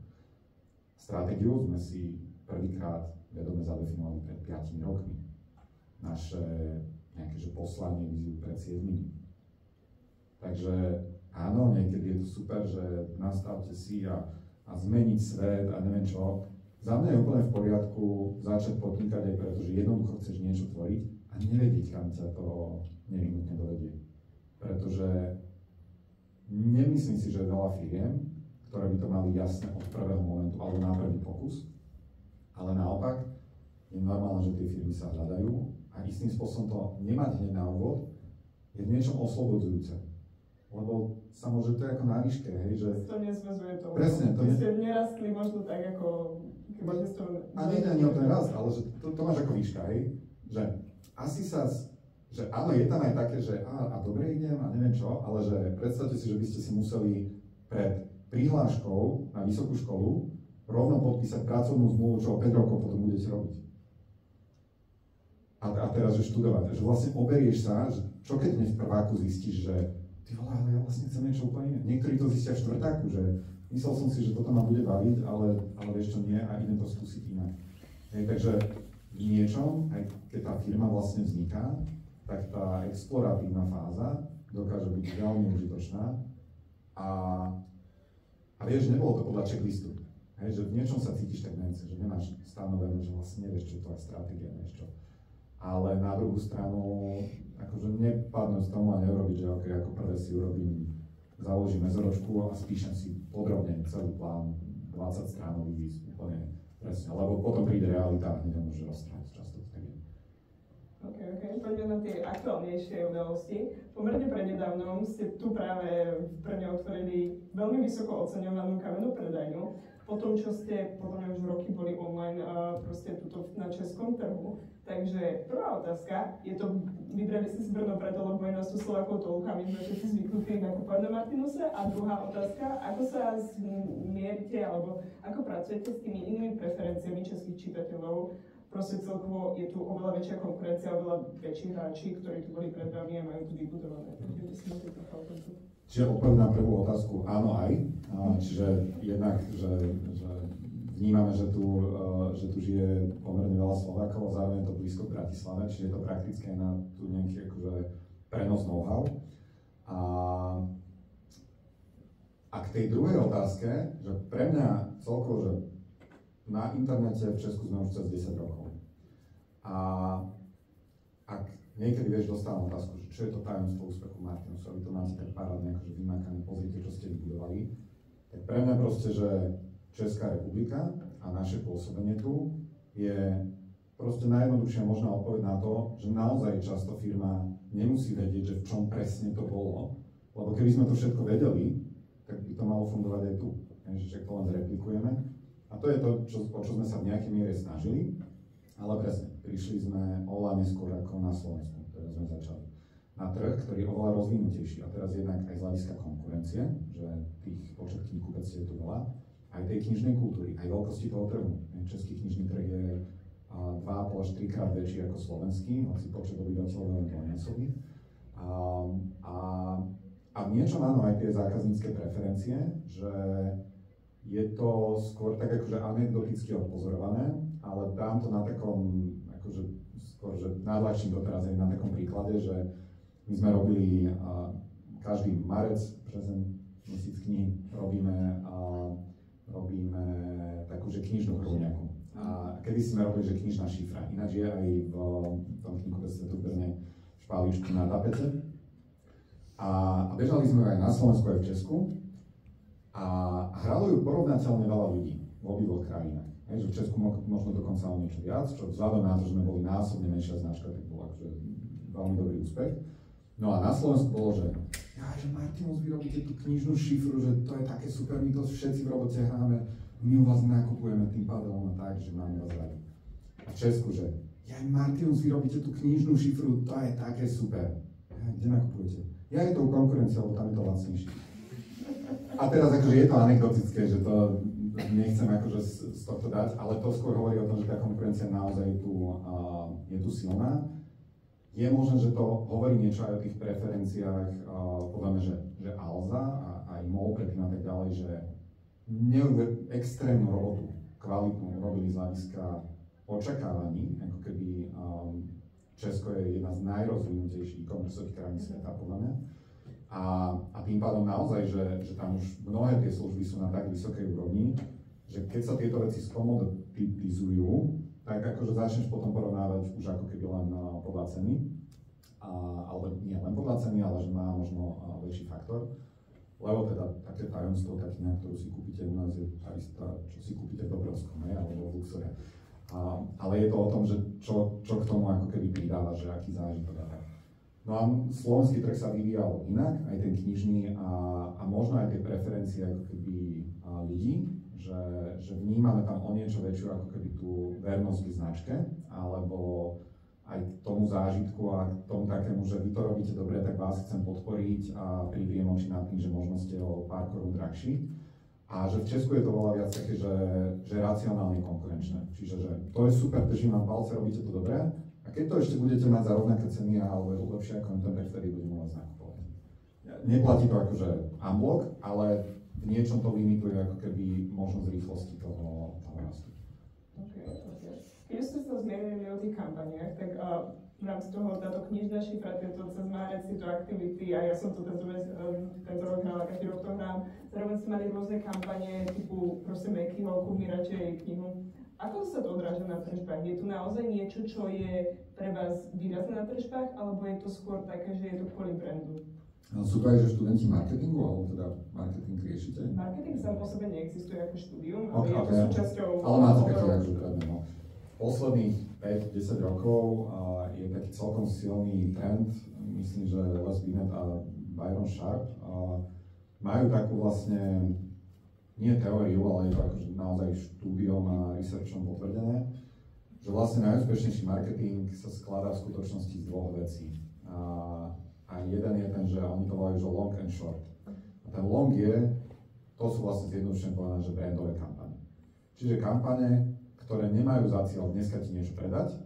Stratégiu sme si prvýkrát vedome zadefinovali pred 5 rokmi. Naše nejaké že poslanie, víziu pred 7. Takže áno, niekedy je to super, že nastavte si a zmeniť svet a neviem čo. Za mňa je úplne v poriadku začať podnikať aj preto, že jednoducho chceš niečo tvoriť a nevedieť, kam ťa to nevyhnutne dovedie. Pretože nemyslím si, že je veľa firiem, ktoré by to mali jasné od prvého momentu alebo na prvý pokus, ale naopak je normálne, že tie firmy sa hľadajú a istým spôsobom to nemať hneď na úvod je v niečom oslobodzujúce. Lebo sa môže to ako na výške, hej, že... To nezväzuje to. Presne, to ste nerastli možno tak ako... A nie ani o ten rast, ale že to máš ako výška, hej, že asi sa... Že áno, je tam aj také, že a dobre idem a neviem čo, ale že predstavte si, že by ste si museli pred prihláškou na vysokú školu rovno podpísať pracovnú zmluvu, čo o 5 rokov potom budete robiť. A teraz, že študovať, že vlastne oberieš sa, že čo keď dnes v prváku zistíš, že ty vole, ale ja vlastne chcem niečo úplne iné. Niektorí to zistia v štvrtáku, že myslel som si, že toto ma bude baviť, ale vieš čo, nie a idem to skúsiť inak. Takže v niečom, aj keď tá firma vlastne vzniká, tak tá exploratívna fáza dokáže byť veľmi užitočná a vieš, nebolo to podľa checklistu. Hej, že v niečom sa cítiš tak nechce, že nemáš stanovené, že vlastne nevieš, čo je tvoja stratégia, nevieš čo. Ale na druhú stranu, akože nepadnúť z tomu a neurobiť, že okay, ako prvé si urobím, založím mezoročku a spíšem si podrobne celý plán, 20 stránový výsť, úplne presne, lebo potom príde realita a hneď môže roztrhať často. OK, poďme na tie aktuálnejšie udalosti. Pomerne prednedávnom ste tu práve v Brne otvorili veľmi vysoko oceňovanú kamennú predajňu. Po tom, čo ste podľa mňa už roky boli online proste tuto na českom trhu. Takže prvá otázka, vybrali ste si Brno preto, lebo je nás tu Slovákov toľko, my sme všetci zvyknutí nakupovať na Martinuse. A druhá otázka, ako sa zmierite, alebo ako pracujete s tými inými preferenciami českých čitateľov? Proste celkovo je tu oveľa väčšia konkurencia, oveľa väčší hráči, ktorí tu boli pred vami a majú tu vybudované. Takže by sme to chápali. Čiže odpoveď na prvú otázku áno aj. Čiže jednak, že vnímame, že tu žije pomerne veľa Slovákov a zároveň je to blízko k Bratislave, čiže je to praktické na tu nejaký akože prenos know-how. A k tej druhej otázke, že pre mňa celkovo, že na internete v Česku sme už cez 10 rokov. A ak niekedy vieš, dostávam otázku, že čo je to tajomstvo úspechu Martinusu, a vy to máte tak parádne, akože vymakané, pozrite, čo ste vybudovali. Tak pre mňa proste, že Česká republika a naše pôsobenie tu je proste najjednoduchšia možná odpoveď na to, že naozaj často firma nemusí vedieť, že v čom presne to bolo, lebo keby sme to všetko vedeli, tak by to malo fungovať aj tu, že to len zreplikujeme. A to je to, o čo sme sa v nejakej miere snažili, ale presne, prišli sme oveľa neskôr ako na Slovensku, ktoré sme začali. Na trh, ktorý je oveľa rozvinutejší, a teraz jednak aj z hľadiska konkurencie, že tých počet knihkupectiev je tu veľa, aj tej knižnej kultúry, aj veľkosti toho trhu. Český knižný trh je 2,5 až 3 krát väčší ako slovenský, hoci počet obyvateľov je dvojnásobný. A v niečom áno aj tie zákaznícke preferencie, že je to skôr tak akože anekdoticky odpozorované, ale dám to na takom, akože skôr, že najľahším to teraz je na takom príklade, že my sme robili každý marec, presne Mesiac kníh, robíme takú, že knižnú hru nejakú. A kedy sme robili, že knižná šifra, ináč je aj v tom knihkupectve tu v Brne špáličku na tapete. A bežali sme aj na Slovensku, aj v Česku. A hralo ju porovnateľne veľa ľudí v obidvoch krajinách. Že v Česku možno dokonca o niečo viac, čo vzhľadom na to, že sme boli násobne menšia značka, tak bol akože veľmi dobrý úspech. No a na Slovensku bolo, že Martinus, vy robíte tú knižnú šifru, že to je také super, my to všetci v robote hráme, my u vás nakupujeme tým pádom a tak, že máme vás radi. A v Česku, že Martinus, vy robíte tú knižnú šifru, to je také super. Kde nakupujete? Ja je tou konkurenciou, lebo tam je to lacnejšie. A teraz akože je to anekdotické, že to nechcem akože z tohto dať, ale to skôr hovorí o tom, že tá konkurencia naozaj je tu silná. Je možné, že to hovorí niečo aj o tých preferenciách, podľa mňa, že Alza a MOL predtým a tak ďalej, že extrémnu robotu, kvalitnú robili z hľadiska očakávaní, ako keby Česko je jedna z najrozvinutejších e-commerceových krajín sveta, podľa mňa. A tým pádom naozaj, že tam už mnohé tie služby sú na tak vysokej úrovni, že keď sa tieto veci skomoditizujú, tak akože začneš potom porovnávať už ako keby len podľa ceny, alebo nie len podľa ceny, ale že má možno väčší faktor. Lebo teda také tajomstvo, takina, ktorú si kúpite u nás, je tá istá, čo si kúpite v Dobrovskom, alebo v Luxore. Ale je to o tom, že čo k tomu ako keby pridáva, že aký zážitok a tak. No a slovenský trh sa vyvíjal inak, aj ten knižný a možno aj tie preferencie ako keby ľudí, že vnímame tam o niečo väčšiu ako keby tú vernosť k značke, alebo aj k tomu zážitku a k tomu takému, že vy to robíte dobre, tak vás chcem podporiť a privriem oči nad tým, že možno ste o pár korún drahší. A že v Česku je to veľa viac také, že racionálne konkurenčné. Čiže že to je super, držím vám palce, robíte to dobre. A keď to ešte budete mať za rovnaké ceny alebo lepšie ako internet, vtedy budeme vás nakupovať. Neplatí to akože unblock, ale v niečom to limituje ako keby možnosť rýchlosti toho rastu. Keď ste sa zmienili o tých kampaniách, tak v rámci toho táto knižná šifra, tieto cez márec, tieto aktivity, a ja som to tento rok hrala, každý rok to hrám, zároveň ste mali rôzne kampanie typu proste Mekyho, kúpmi radšej knihu. Ako sa to odráža na tržbách? Je tu naozaj niečo, čo je pre vás výrazné na tržbách, alebo je to skôr také, že je to kvôli brandu? Sú to aj že študenti marketingu, alebo teda marketing riešite? Marketing sám po sebe neexistuje ako štúdium, ale je to súčasťou... Ale máte taký akože predmet, no. Posledných 5-10 rokov je taký celkom silný trend, myslím, že Les Binet a Byron Sharp majú takú vlastne, nie teóriu, ale je to akože naozaj štúdiom a researchom potvrdené, že vlastne najúspešnejší marketing sa skladá v skutočnosti z dvoch vecí. A jeden je ten, že oni to volajú, že long and short. A ten long to sú vlastne zjednodušene povedané, že brandové kampane. Čiže kampane, ktoré nemajú za cieľ dneska ti niečo predať,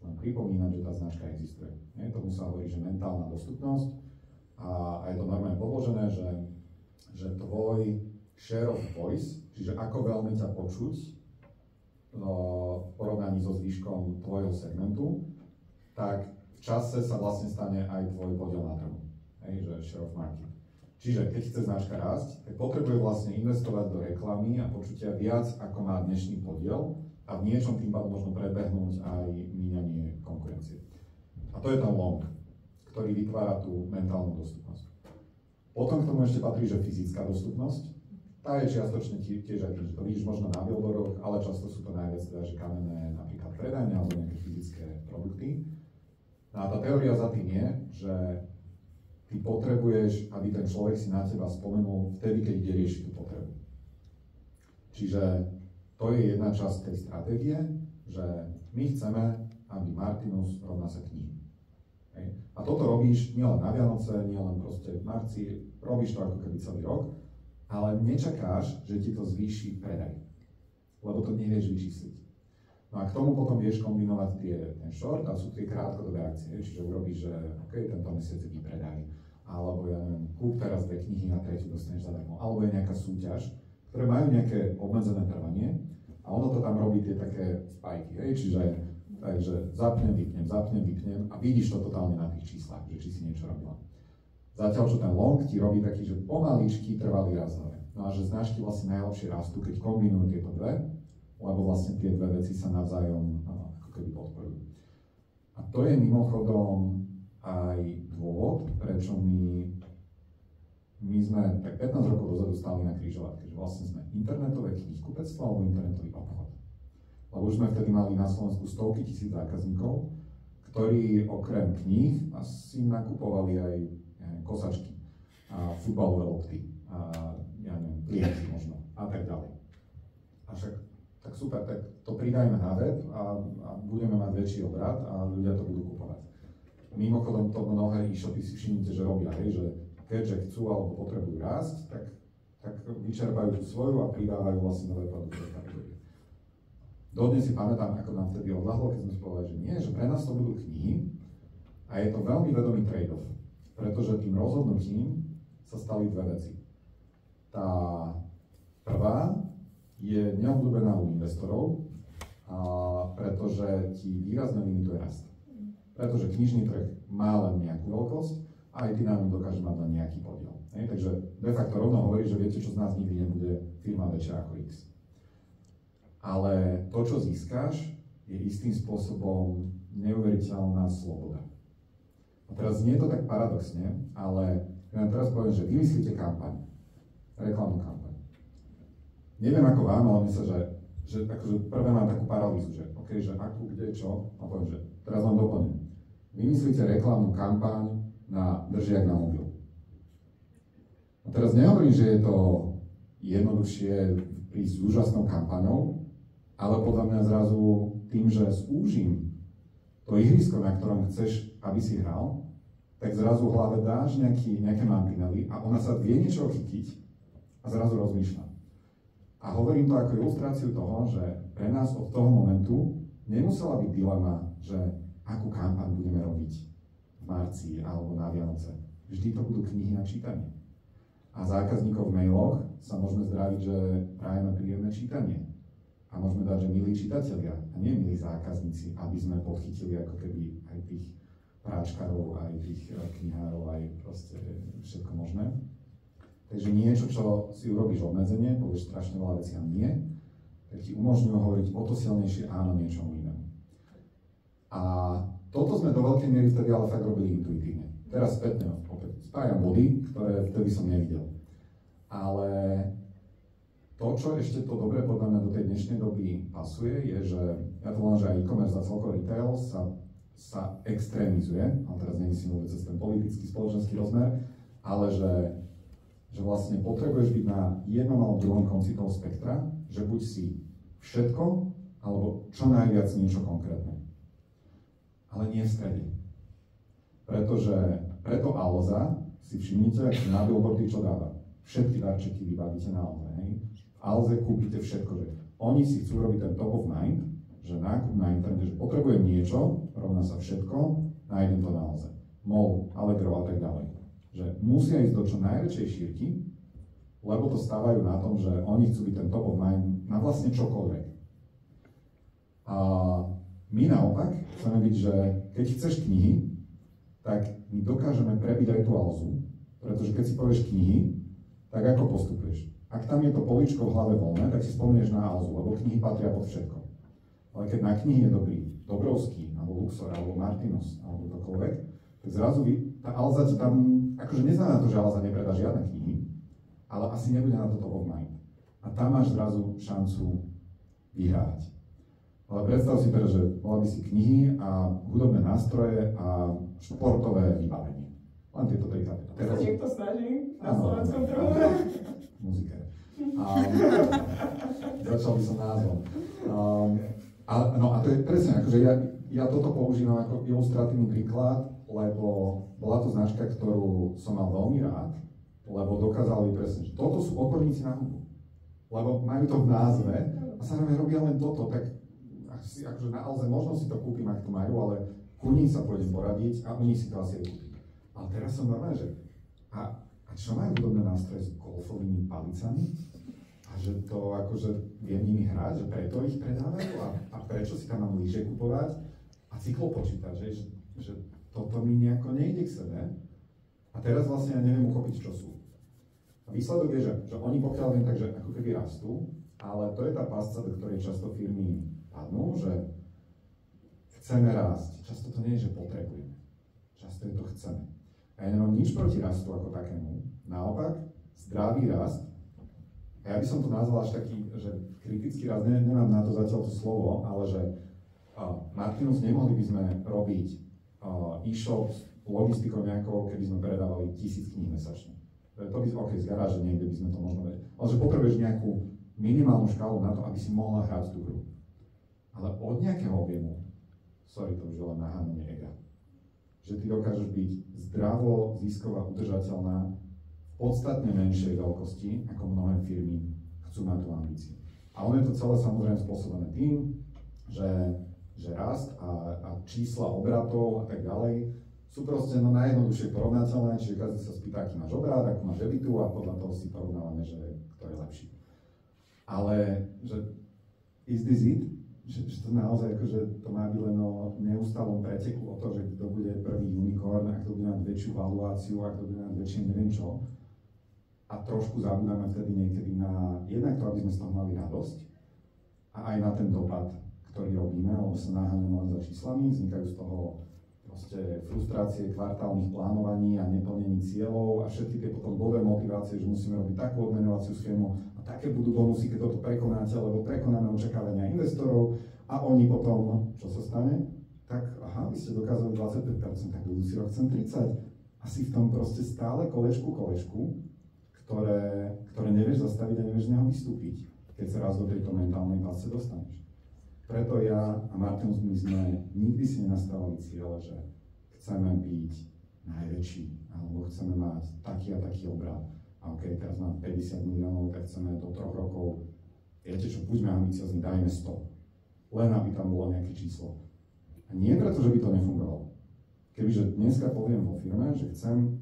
len pripomínať, že tá značka existuje. Tomu sa hovorí, že mentálna dostupnosť a je to normálne podložené, že tvoj share of voice, čiže ako veľmi ťa počuť v porovnaní so zvyškom tvojho segmentu, tak v čase sa vlastne stane aj tvoj podiel na trhu, že share of market. Čiže keď chce značka rásť, tak potrebuje vlastne investovať do reklamy a počutia viac, ako má dnešný podiel, a v niečom tým pádom možno prebehnúť aj míňanie konkurencie. A to je ten long, ktorý vytvára tú mentálnu dostupnosť. Potom k tomu ešte patrí, že fyzická dostupnosť. Tá je čiastočne tiež aj tým, že to vidíš možno na billboardoch, ale často sú to najviac teda, že kamenné napríklad predajne alebo nejaké fyzické produkty. No a tá teória za tým je, že ty potrebuješ, aby ten človek si na teba spomenul vtedy, keď ide riešiť tú potrebu. Čiže to je jedna časť tej stratégie, že my chceme, aby Martinus rovná sa knihy. A toto robíš nielen na Vianoce, nielen proste v marci, robíš to ako keby celý rok, ale nečakáš, že ti to zvýši predaj, lebo to nevieš vyčísliť. No a k tomu potom vieš kombinovať ten short a sú tie krátkodobé akcie, čiže urobíš, že OK, tento mesiac je vypredaj, alebo ja neviem, kúp teraz 2 knihy na 3 dostaneš zadarmo, alebo je nejaká súťaž, ktoré majú nejaké obmedzené trvanie a ono to tam robí tie také spajky, čiže takže zapnem, vypnem a vidíš to totálne na tých číslach, že či si niečo robila. Zatiaľ, čo ten long ti robí taký, že pomaličky trvalý rast. No a že značky vlastne najlepšie rastú, keď kombinujú tieto dve, lebo vlastne tie dve veci sa navzájom ako keby podporujú. A to je mimochodom aj dôvod, prečo my sme tak 15 rokov dozadu stáli na križovatke, že vlastne sme internetové knihkupectvo alebo internetový obchod. Lebo už sme vtedy mali na Slovensku stovky tisíc zákazníkov, ktorí okrem kníh asi nakupovali aj kosačky, a futbalové lopty, a ja neviem, plienky možno a tak ďalej. A však tak super, tak to pridajme na web a budeme mať väčší obrat a ľudia to budú kupovať. Mimochodom to mnohé e-shopy si všimnite, že robia, že keďže chcú alebo potrebujú rásť, tak vyčerpajú tú svoju a pridávajú vlastne nové produkty. Dodnes si pamätám, ako nám vtedy odľahlo, keď sme si povedali, že nie, že pre nás to budú knihy a je to veľmi vedomý trade-off, pretože tým rozhodnutím sa stali dve veci. Tá prvá je neobľúbená u investorov, pretože ti výrazne limituje rast. Pretože knižný trh má len nejakú veľkosť a aj ty na ňom dokáže mať len nejaký podiel. Takže de facto rovno hovorí, že viete, čo z nás nikdy nebude firma väčšia ako X. Ale to, čo získáš, je istým spôsobom neuveriteľná sloboda. A teraz nie je to tak paradoxne, ale ja teraz poviem, že vymyslíte kampaň, reklamnú kampaň. Neviem ako vám, ale myslím, že akože prvé mám takú paralýzu, že OK, že akú, kde, čo, a poviem, že teraz vám doplním. Vymyslíte reklamnú kampaň na držiak na mobil. A teraz nehovorím, že je to jednoduchšie prísť s úžasnou kampaňou, ale podľa mňa zrazu tým, že zúžim to ihrisko, na ktorom chceš, aby si hral, tak zrazu v hlave dáš nejaké mantinely a ona sa vie niečo chytiť a zrazu rozmýšľa. A hovorím to ako ilustráciu toho, že pre nás od toho momentu nemusela byť dilema, že akú kampaň budeme robiť v marci alebo na Vianoce. Vždy to budú knihy na čítanie. A zákazníkov v mailoch sa môžeme zdraviť, že prajeme príjemné čítanie. A môžeme dať, že milí čitatelia a nie milí zákazníci, aby sme podchytili ako keby aj tých práčkarov, aj tých knihárov, aj proste všetko možné. Takže niečo, čo si urobíš obmedzenie, povieš strašne veľa vecí a nie, tak ti umožňujú hovoriť o to silnejšie áno niečomu inému. A toto sme do veľkej miery vtedy ale fakt robili intuitívne. Teraz spätne opäť spájam body, ktoré vtedy som nevidel. Ale to, čo ešte to dobre podľa mňa do tej dnešnej doby pasuje, je, že ja to volám, že aj e-commerce a celkový retail sa extrémizuje, ale teraz nemyslím vôbec cez ten politický, spoločenský rozmer, ale že vlastne potrebuješ byť na jednom alebo druhom konci toho spektra, že buď si všetko, alebo čo najviac niečo konkrétne. Ale nie v strede. Preto Alza, si všimnite, na billboardy čo dáva. Všetky darčeky vybavíte na Alze, hej? Alze kúpite všetko, že oni si chcú robiť ten top of mind, že nákup na internete, že potrebujem niečo, rovná sa všetko, nájdem to na Alze. MOL, Allegro a tak ďalej. Že musia ísť do čo najväčšej šírky, lebo to stávajú na tom, že oni chcú byť ten top of mind na vlastne čokoľvek. A my naopak chceme byť, že keď chceš knihy, tak my dokážeme prebiť aj tú Alzu, pretože keď si povieš knihy, tak ako postupuješ? Ak tam je to políčko v hlave voľné, tak si spomnieš na Alzu, lebo knihy patria pod všetko. Ale keď na knihy je dobrý Dobrovský, alebo Luxor, alebo Martinus, alebo ktokoľvek, tak zrazu tá Alza ti tam, akože neznamená to, že Alza nepredá žiadne knihy, ale asi nebude na to top of mind. A tam máš zrazu šancu vyhrávať. Ale predstav si teda, že bola by si knihy a hudobné nástroje a športové vybavenie. Len tieto tri kategórie. Teraz sa niekto snaží na slovenskom trhu? Muzikár. Začal by som názvom. No a to je presne, akože ja toto používam ako ilustratívny príklad, lebo bola to značka, ktorú som mal veľmi rád, lebo dokázali presne, že toto sú odborníci na hudbu. Lebo majú to v názve a zároveň robia len toto, tak akože na Alze možno si to kúpim, ak to majú, ale ku nich sa pôjdem poradiť a u nich si to asi aj kúpim. Ale teraz som normálne, že a čo majú hudobné nástroje s golfovými palicami? A že to akože viem nimi hrať, že preto ich predávajú a prečo si tam mám lyže kupovať a cyklopočítač, že toto mi nejako nejde k sebe. A teraz vlastne ja neviem uchopiť, čo sú. A výsledok je, že oni pokiaľ viem, takže ako keby rastú, ale to je tá pásca, do ktorej často firmy padnú, že chceme rásť. Často to nie je, že potrebujeme. Často je to chceme. A ja nemám nič proti rastu ako takému. Naopak, zdravý rast, a ja by som to nazval až taký, že kritický rast, nemám na to zatiaľ to slovo, ale že Martinus, nemohli by sme robiť e-shop s logistikou nejakou, keby sme predávali 1000 kníh mesačne. To by, OK, z garáže niekde by sme to možno vedeli. Ale že potrebuješ nejakú minimálnu škálu na to, aby si mohla hrať tú hru. Ale od nejakého objemu, sorry, to už je len naháňanie ega, že ty dokážeš byť zdravo, ziskovo a udržateľná v podstatne menšej veľkosti, ako mnohé firmy chcú mať tú ambíciu. A ono je to celé samozrejme spôsobené tým, že rast a čísla obratov a tak ďalej sú proste najjednoduchšie porovnateľné, čiže každý sa spýta, aký máš obrat, akú máš ebitu a podľa toho si porovnávame, že kto je lepší. Ale, že is this it? Že to naozaj akože to má byť len o neustálom preteku o to, že kto bude prvý unicorn, a kto bude mať väčšiu valuáciu, a kto bude mať väčšie neviem čo. A trošku zabudáme vtedy niekedy na jednak to, aby sme z toho mali radosť a aj na ten dopad, ktorý robíme, lebo sa naháňame len za číslami, vznikajú z toho proste frustrácie kvartálnych plánovaní a neplnení cieľov a všetky tie potom blbé motivácie, že musíme robiť takú odmenovaciu schému a také budú bonusy, keď toto prekonáte, lebo prekonáme očakávania investorov a oni potom, čo sa stane? Tak aha, vy ste dokázali 25%, tak budú si rok chcem 30. Asi v tom proste stále kolečku, ktoré nevieš zastaviť a nevieš z neho vystúpiť, keď sa raz do tejto mentálnej pasce dostaneš. Preto ja a Martinus my sme nikdy si nenastavili cieľe, že chceme byť najväčší, alebo chceme mať taký a taký obrat. A OK, teraz máme 50 miliónov, tak chceme do 3 rokov, viete čo, buďme ambiciozni, dajme 100. Len aby tam bolo nejaké číslo. A nie preto, že by to nefungovalo. Kebyže dneska poviem vo firme, že chcem,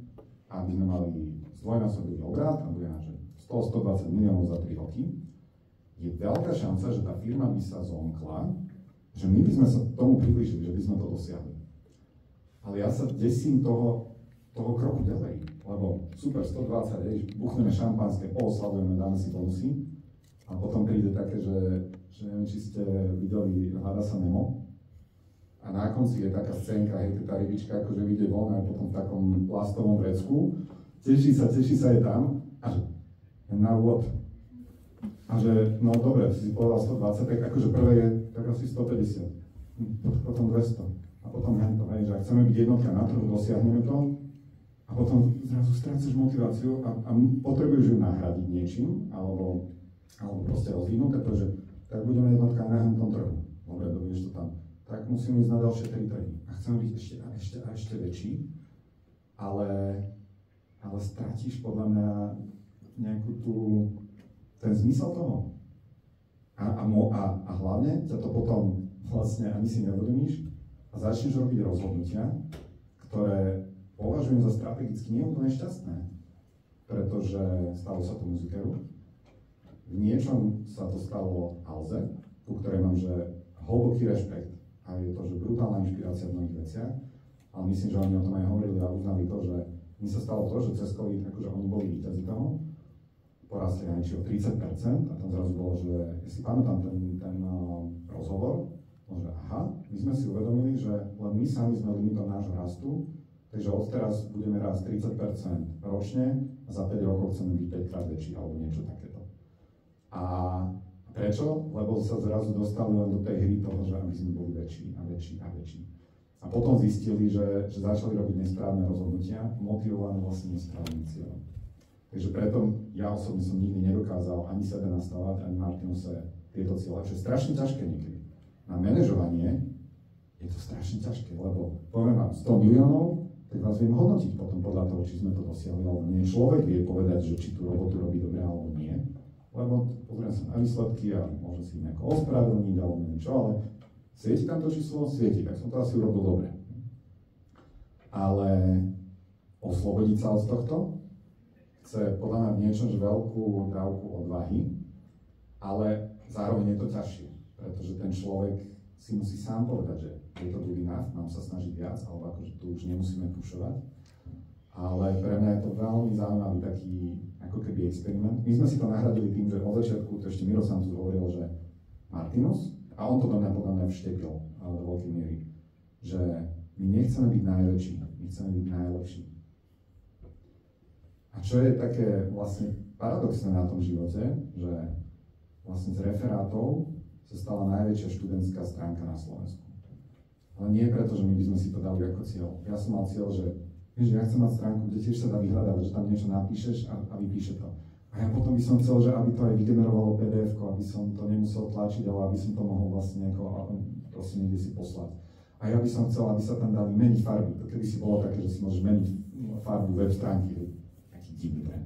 aby sme mali zdvojnásobný obrat a budeme mať 100-120 miliónov za 3 roky, je veľká šanca, že tá firma by sa zomkla, že my by sme sa tomu priblížili, že by sme to dosiahli. Ale ja sa desím toho kroku ďalej, lebo super, 120, buchneme šampanské, pooslavujeme, dáme si bonusy a potom príde také, že neviem, či ste videli Hľada sa Nemo a na konci je taká scénka, hej, tá rybička akože vyjde von aj potom v takom plastovom vrecku, teší sa, je tam a že na úvod. A že, no dobre, si povedal 120, tak akože prvé je tak asi 150, potom 200 a potom hento, hej, že ak chceme byť jednotka na trhu, dosiahneme to a potom zrazu strácaš motiváciu a potrebuješ ju nahradiť niečím, alebo proste rozvinúť, pretože tak budeme jednotka aj na hentom trhu. Dobre, dobiješ to tam. Tak musíme ísť na ďalšie 3 trhy a chceme byť ešte väčší, ale stratíš podľa mňa nejakú ten zmysel toho. A hlavne ťa to potom vlastne ani si neuvedomíš a začneš robiť rozhodnutia, ktoré považujem za strategicky neúplne šťastné. Pretože stalo sa to muzikeru. V niečom sa to stalo Alze, ku ktorej mám že hlboký rešpekt. A je to, že brutálna inšpirácia v mnohých veciach. Ale myslím, že oni o tom aj hovorili a uznali to, že mi sa stalo to, že cez COVID, akože oni boli víťazi toho. porastli na niečo 30% a tam zrazu bolo, že ja si pamätám ten rozhovor, že aha, my sme si uvedomili, že len my sami sme limitom nášho rastu, takže odteraz budeme rásť 30% ročne a za 5 rokov chceme byť 5-krát väčší alebo niečo takéto. A prečo? Lebo sa zrazu dostali len do tej hry toho, že aby sme boli väčší a väčší a väčší. A potom zistili, že začali robiť nesprávne rozhodnutia, motivované vlastne nesprávnym cieľom. Takže preto ja osobne som nikdy nedokázal ani sebe nastavať, ani Martinuse tieto cieľe, čo je strašne ťažké niekedy. Na manažovanie je to strašne ťažké, lebo poviem vám 100 miliónov, tak vás viem hodnotiť potom podľa toho, či sme to dosiahli alebo nie. Človek vie povedať, že či tú robotu robí dobre alebo nie, lebo pozriem sa na výsledky a môžem si nejako ospravedlniť alebo niečo, ale svieti tam to číslo? Svieti, tak som to asi urobil dobre. Ale oslobodiť sa od tohto chce podľa mňa niečo, že veľkú dávku odvahy, ale zároveň je to ťažšie, pretože ten človek si musí sám povedať, že je to good enough, mám sa snažiť viac, alebo akože tu už nemusíme pušovať. Ale pre mňa je to veľmi zaujímavý taký ako keby experiment. My sme si to nahradili tým, že od začiatku, to ešte Miro sám tu hovoril, že Martinus, a on to do mňa vštepil do veľkej miery, že my nechceme byť najväčší, my chceme byť najlepší. A čo je také vlastne paradoxné na tom živote, že vlastne z referátov sa stala najväčšia študentská stránka na Slovensku. Ale nie preto, že my by sme si to dali ako cieľ. Ja som mal cieľ, že ja chcem mať stránku, kde tiež sa dá vyhľadávať, že tam niečo napíšeš a vypíše to. A ja potom by som chcel, že aby to aj vygenerovalo PDF-ko, aby som to nemusel tlačiť, ale aby som to mohol vlastne proste niekde si poslať. A ja by som chcel, aby sa tam dali meniť farby. To kedy si bolo také, že si môžeš meniť farbu web stránky. Divný trend.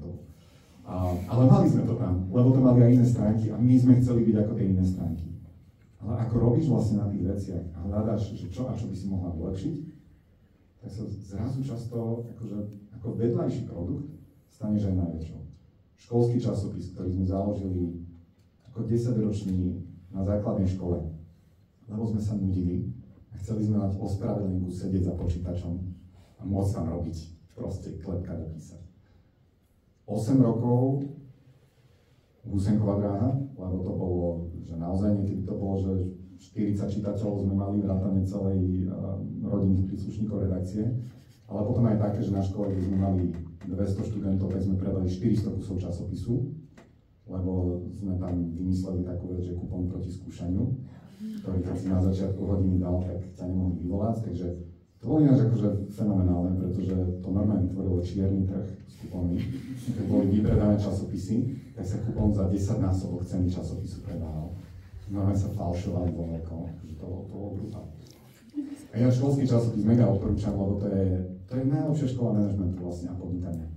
Ale mali sme to tam, lebo to mali aj iné stránky a my sme chceli byť ako tie iné stránky. Ale ako robíš vlastne na tých veciach a hľadáš, že čo a čo by si mohla vylepšiť, tak sa zrazu často ako vedľajší produkt staneš aj najväčšou. Školský časopis, ktorý sme založili ako 10-roční na základnej škole, lebo sme sa nudili a chceli sme mať ospravedlnenku sedieť za počítačom a môcť tam robiť proste klepkať a písať. 8 rokov Husenková dráha, lebo to bolo, že naozaj niekedy to bolo, že 40 čitateľov sme mali vrátane celej rodinných príslušníkov redakcie, ale potom aj také, že na škole, keď sme mali 200 študentov, tak sme predali 400 kusov časopisu, lebo sme tam vymysleli takú vec, že kupón proti skúšaniu, ktorý keď si na začiatku hodiny dal, tak ťa nemohli vyvolať, takže to bolo ináč akože fenomenálne, pretože to normálne vytvorilo čierny trh s kupónmi. Keď boli vypredané časopisy, tak sa kupón za 10-násobok ceny časopisu predával. Normálne sa falšovali vo veľkom, takže to bolo brutálne. A ja školský časopis mega odporúčam, lebo to je najlepšia škola manažmentu vlastne a podnikania.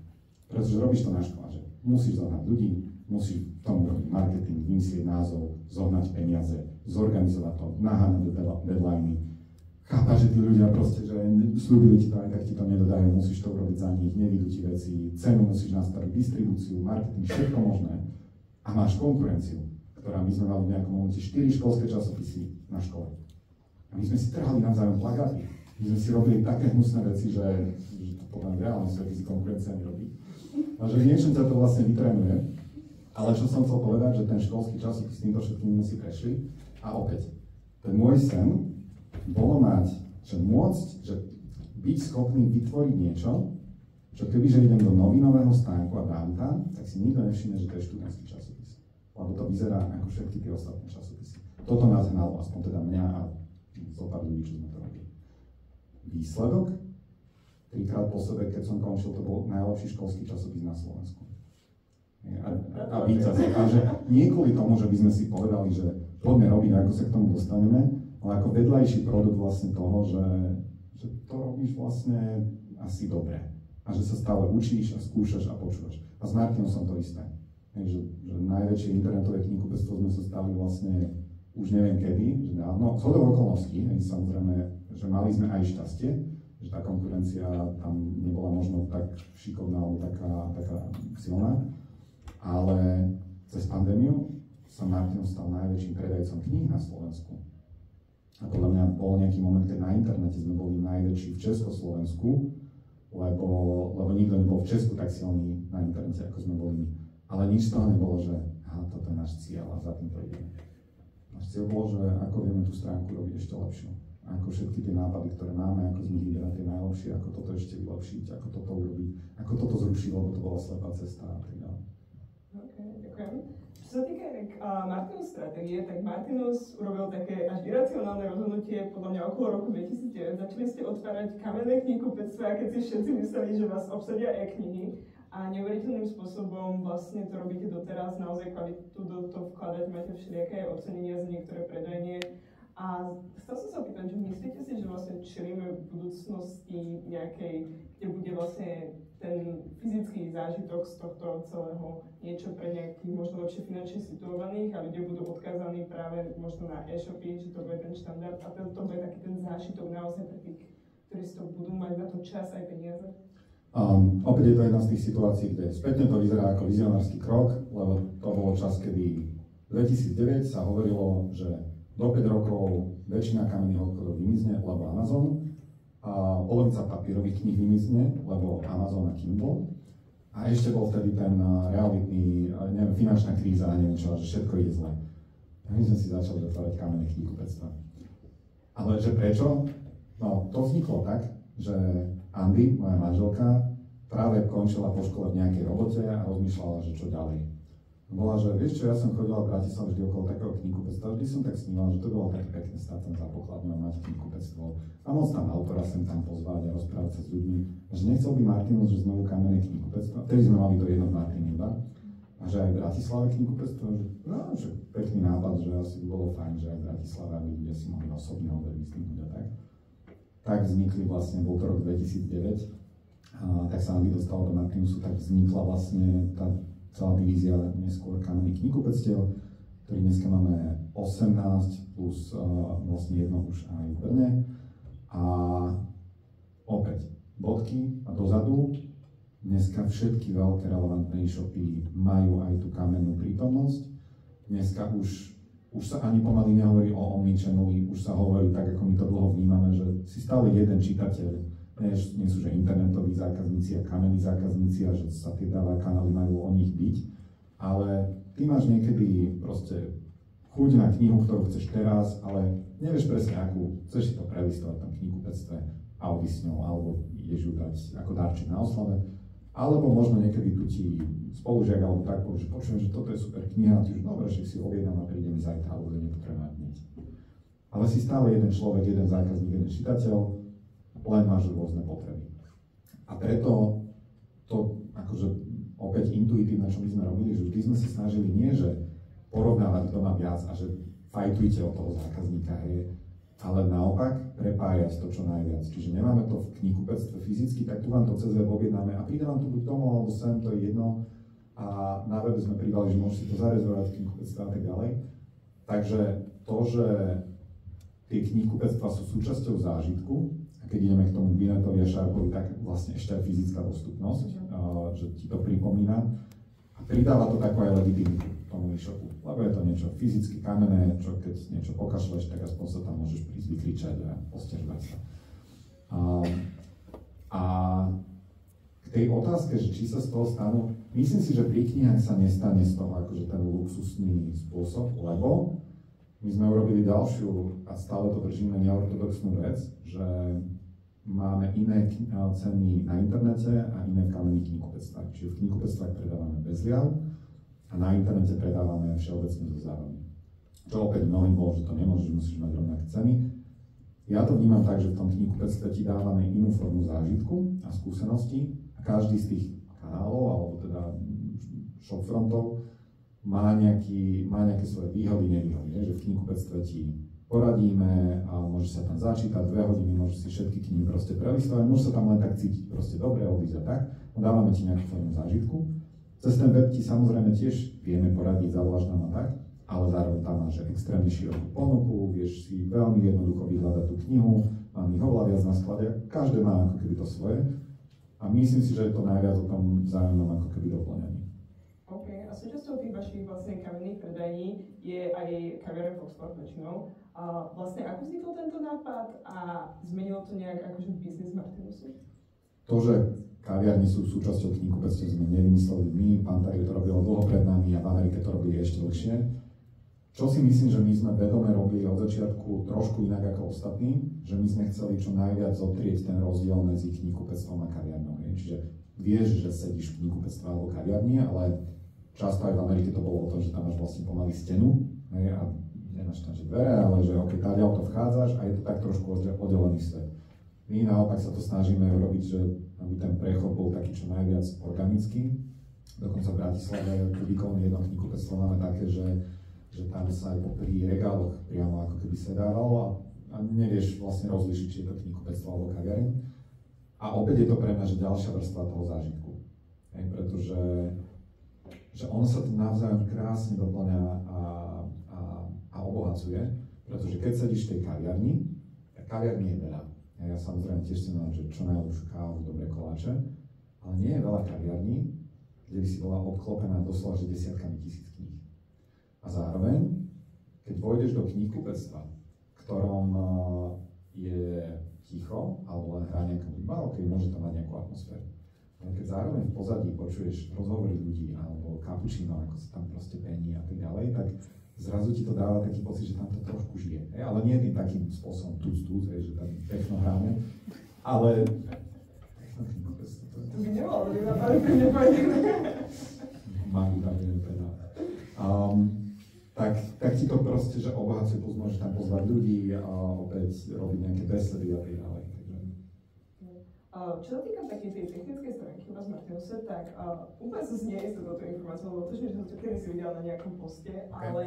Pretože robíš to na škole, že musíš zohnať ľudí, musíš tomu robiť marketing, vymyslieť názov, zohnať peniaze, zorganizovať to, naháňať deadliny. Chápa, že tí ľudia proste, že slúbili ti to, aj tak ti to nedodajú, musíš to urobiť za nich, nevidú ti veci, cenu musíš nastaviť, distribúciu, marketing, všetko možné. A máš konkurenciu, ktorá my sme mali v nejakom momente 4 školské časopisy na škole. A my sme si trhali navzájom plagáty. My sme si robili také hnusné veci, že to podľa mňa reálne svete si konkurencia nerobí. A že v niečom ťa to vlastne vytrénuje. Ale čo som chcel povedať, že ten školský časopis, týmto všetkým sme si prešli. A opäť, ten môj sen bolo mať, že môcť, že byť schopný vytvoriť niečo, čo kebyže idem do novinového stánku a dám tam, tak si nikto nevšimne, že to je študentský časopis. Lebo to vyzerá ako všetky tie ostatné časopisy. Toto nás hnalo, aspoň teda mňa a zopár ľudí, čo sme to robili. Výsledok? 3-krát po sebe, keď som končil, to bol najlepší školský časopis na Slovensku. A víťaz. A že nie kvôli tomu, že by sme si povedali, že poďme robiť, ako sa k tomu dostaneme, ale ako vedľajší produkt vlastne toho, že to robíš vlastne asi dobre. A že sa stále učíš a skúšaš a počúvaš. A s Martinom som to isté. Že najväčšie internetové knihkupectvo sme sa stali vlastne už neviem kedy, že dávno. Zhodou okolností, samozrejme, že mali sme aj šťastie, že tá konkurencia tam nebola možno tak šikovná alebo taká silná. Ale cez pandémiu sa Martin stal najväčším predajcom kníh na Slovensku. A podľa mňa bol nejaký moment, keď na internete sme boli najväčší v Československu, lebo nikto nebol v Česku tak silný na internete, ako sme boli my. Ale nič z toho nebolo, že toto je náš cieľ a za týmto ideme. Náš cieľ bolo, že ako vieme tú stránku robiť ešte lepšiu. Ako všetky tie nápady, ktoré máme, ako z nich vyberať tie najlepšie, ako toto ešte vylepšiť, ako toto urobiť, ako toto zrušiť, lebo to bola slepá cesta a tak ďalej. OK, ďakujem. Čo sa týka Martinus stratégie, tak Martinus urobil také až iracionálne rozhodnutie, podľa mňa okolo roku 2009. Začali ste otvárať kamenné knihkupectvá, keď si všetci mysleli, že vás obsadia e-knihy. A neuveriteľným spôsobom vlastne to robíte doteraz, naozaj kvalitu do toho vkladať, máte všelijaké ocenenia za niektoré predajnie. A chcel som sa opýtať, že myslíte si, že vlastne čelíme v budúcnosti nejakej, kde bude vlastne ten fyzický zážitok z tohto celého niečo pre nejakých možno lepšie finančne situovaných a ľudia budú odkázaní práve možno na e-shopy, že to bude ten štandard a to bude taký ten zážitok naozaj pre tých, ktorí si to budú mať na to čas aj peniaze? Opäť je to jedna z tých situácií, kde spätne to vyzerá ako vizionársky krok, lebo to bolo čas, kedy v 2009 sa hovorilo, že do 5 rokov väčšina kamenných obchodov vymizne, lebo Amazon, a polovica papierových kníh vymizne, lebo Amazon a Kindle. A ešte bol vtedy ten realitný, neviem, finančná kríza a neviem čo, že všetko ide zle. A my sme si začali otvárať kamenné knihkupectvá. Ale že prečo? No, to vzniklo tak, že Andy, moja manželka, práve končila po škole v nejakej robote a rozmýšľala, že čo ďalej. Bola, že vieš čo, ja som chodila v Bratislave vždy okolo takého knihkupectva, vždy som tak snívala, že to bolo také pekné stať tam za pokladňou a mať knihkupectvo a môcť tam autora sem tam pozvať a rozprávať sa s ľuďmi. A že nechcel by Martinus, že znovu kamenné knihkupectvo, vtedy sme mali to jedno v Martine iba, a že aj v Bratislave knihkupectvo, že no, že pekný nápad, že asi by bolo fajn, že aj v Bratislave, aby ľudia si mohli osobne overiť a tak. Tak vznikli vlastne, bol to rok 2009, tak sa Andy dostal do Martinusu, tak vznikla vlastne tá celá divízia neskôr kamenných knihkupectiev, ktorý dneska máme 18 plus vlastne jedno už aj v Brne. A opäť bodky a dozadu, dneska všetky veľké relevantné e-shopy majú aj tú kamennú prítomnosť. Dneska už sa ani pomaly nehovorí o omnichanneli, už sa hovorí tak, ako my to dlho vnímame, že si stále jeden čitateľ, nie sú, že internetoví zákazníci a kamenní zákazníci a že sa tie dáva kanály majú o nich byť, ale ty máš niekedy proste chuť na knihu, ktorú chceš teraz, ale nevieš presne akú, chceš si to prelistovať v tom knihkupectve Audi s ňou, alebo ideš ju dať ako darček na oslave, alebo možno niekedy tu ti spolužiak alebo tak povie, že počujem, že toto je super kniha, a ty už dobre, že si objednám a príde mi zajtra, alebo nepotrebujem mať hneď. Ale si stále jeden človek, jeden zákazník, jeden čitateľ, len máš rôzne potreby. A preto to akože opäť intuitívne, čo my sme robili, že vždy sme sa snažili nie, že porovnávať, kto má viac a že fajtujte o toho zákazníka, ale naopak prepájať to čo najviac. Čiže nemáme to v knihkupectve fyzicky, tak tu vám to cez web objednáme a príde vám to buď domov alebo sem, to je jedno. A na webe sme pridali, že môžete si to zarezervovať v knihkupectve a tak ďalej. Takže to, že tie knihkupectvá sú súčasťou zážitku, a keď ideme k tomu Binetovi a Sharpovi, tak vlastne ešte aj fyzická dostupnosť, že ti to pripomína a pridáva to takú aj legitimitu tomu e-shopu, lebo je to niečo fyzicky kamenné, čo keď niečo pokašleš, tak aspoň sa tam môžeš prísť vykričať a postežovať sa. A k tej otázke, že či sa z toho stanú, myslím si, že pri knihách sa nestane z toho akože ten luxusný spôsob, lebo my sme urobili ďalšiu a stále to držíme neortodoxnú vec, že máme iné ceny na internete a iné v kamenných knihkupectvách. Čiže v knihkupectvách predávame bez zliav a na internete predávame všeobecne so zľavami. Čo opäť mnohým bolo, že to nemôžeš, musíš mať rovnaké ceny. Ja to vnímam tak, že v tom knihkupectve ti dávame inú formu zážitku a skúsenosti a každý z tých kanálov, alebo teda shopfrontov má nejaké svoje výhody, nevýhody, že v knihkupectve ti poradíme a môže sa tam začítať 2 hodiny, môže si všetky knihy proste prelistovať, môže sa tam len tak cítiť proste dobre, odísť a tak. Dávame ti nejakú formu zážitku. Cez ten web ti samozrejme tiež vieme poradiť, zavoláš nám a tak, ale zároveň tam máš extrémne širokú ponuku, vieš si veľmi jednoducho vyhľadať tú knihu, mám ich oveľa viac na sklade, každé má ako keby to svoje a myslím si, že je to najviac o tom vzájomnom ako keby doplňaní. OK, a súčasťou tých vašich vlastne kamenných predajní je aj kaviareň Foxport väčšinou. A vlastne ako vznikol tento nápad a zmenilo to nejak akože biznis Martinusu? to, že kaviarne sú súčasťou knihkupectva, sme nevymysleli my, Pantario to robilo dlho pred nami a v Amerike to robili ešte dlhšie. Čo si myslím, že my sme vedome robili od začiatku trošku inak ako ostatní, že my sme chceli čo najviac zotrieť ten rozdiel medzi knihkupectvom a kaviarnou. Čiže vieš, že sedíš v knihkupectve alebo kaviarni, ale často aj v Amerike to bolo o tom, že tam máš vlastne pomaly stenu a nemáš tam že dvere, ale že ok, táďal to vchádzaš a je to tak trošku oddelený svet. My naopak sa to snažíme robiť, že aby ten prechod bol taký čo najviac organický. Dokonca v Bratislave kubíkovne jedno knihkupectvo máme také, že tam sa aj pri regáloch priamo ako keby sedávalo a nevieš vlastne rozlišiť, či je to knihkupectvo alebo kaviareň. A opäť je to pre mňa, že ďalšia vrstva toho zážitku. Pretože že ono sa tým navzájom krásne doplňa a obohacuje, pretože keď sedíš v tej kaviarni, tak kaviarni je veľa. Ja samozrejme tiež si mám, že čo najlepšiu kávu, dobré koláče, ale nie je veľa kaviarní, kde by si bola obklopená doslova že desiatkami tisíc kníh. A zároveň, keď vojdeš do knihkupectva, v ktorom je ticho, alebo len hrá nejaká hudba, ok, môže to mať nejakú atmosféru. Ale keď zároveň v pozadí počuješ rozhovory ľudí, alebo kapučino, ako sa tam proste pení a tak ďalej, tak zrazu ti to dáva taký pocit, že tam to trošku žije. Ale nie tým takým spôsobom tuc, že tam techno hráme, ale to by nebolo, že napadli pri mne povedané. Mám tam neviem teda. Tak ti to proste, že obohacuje, plus môžeš tam pozvať ľudí a opäť robiť nejaké besedy a tak ďalej. Čo sa týka takej tej technickej stránky u vás Martinuse, tak úplne som si neistá do tej informácie, lebo tuším, že som to kedy si videla na nejakom poste, okay. Ale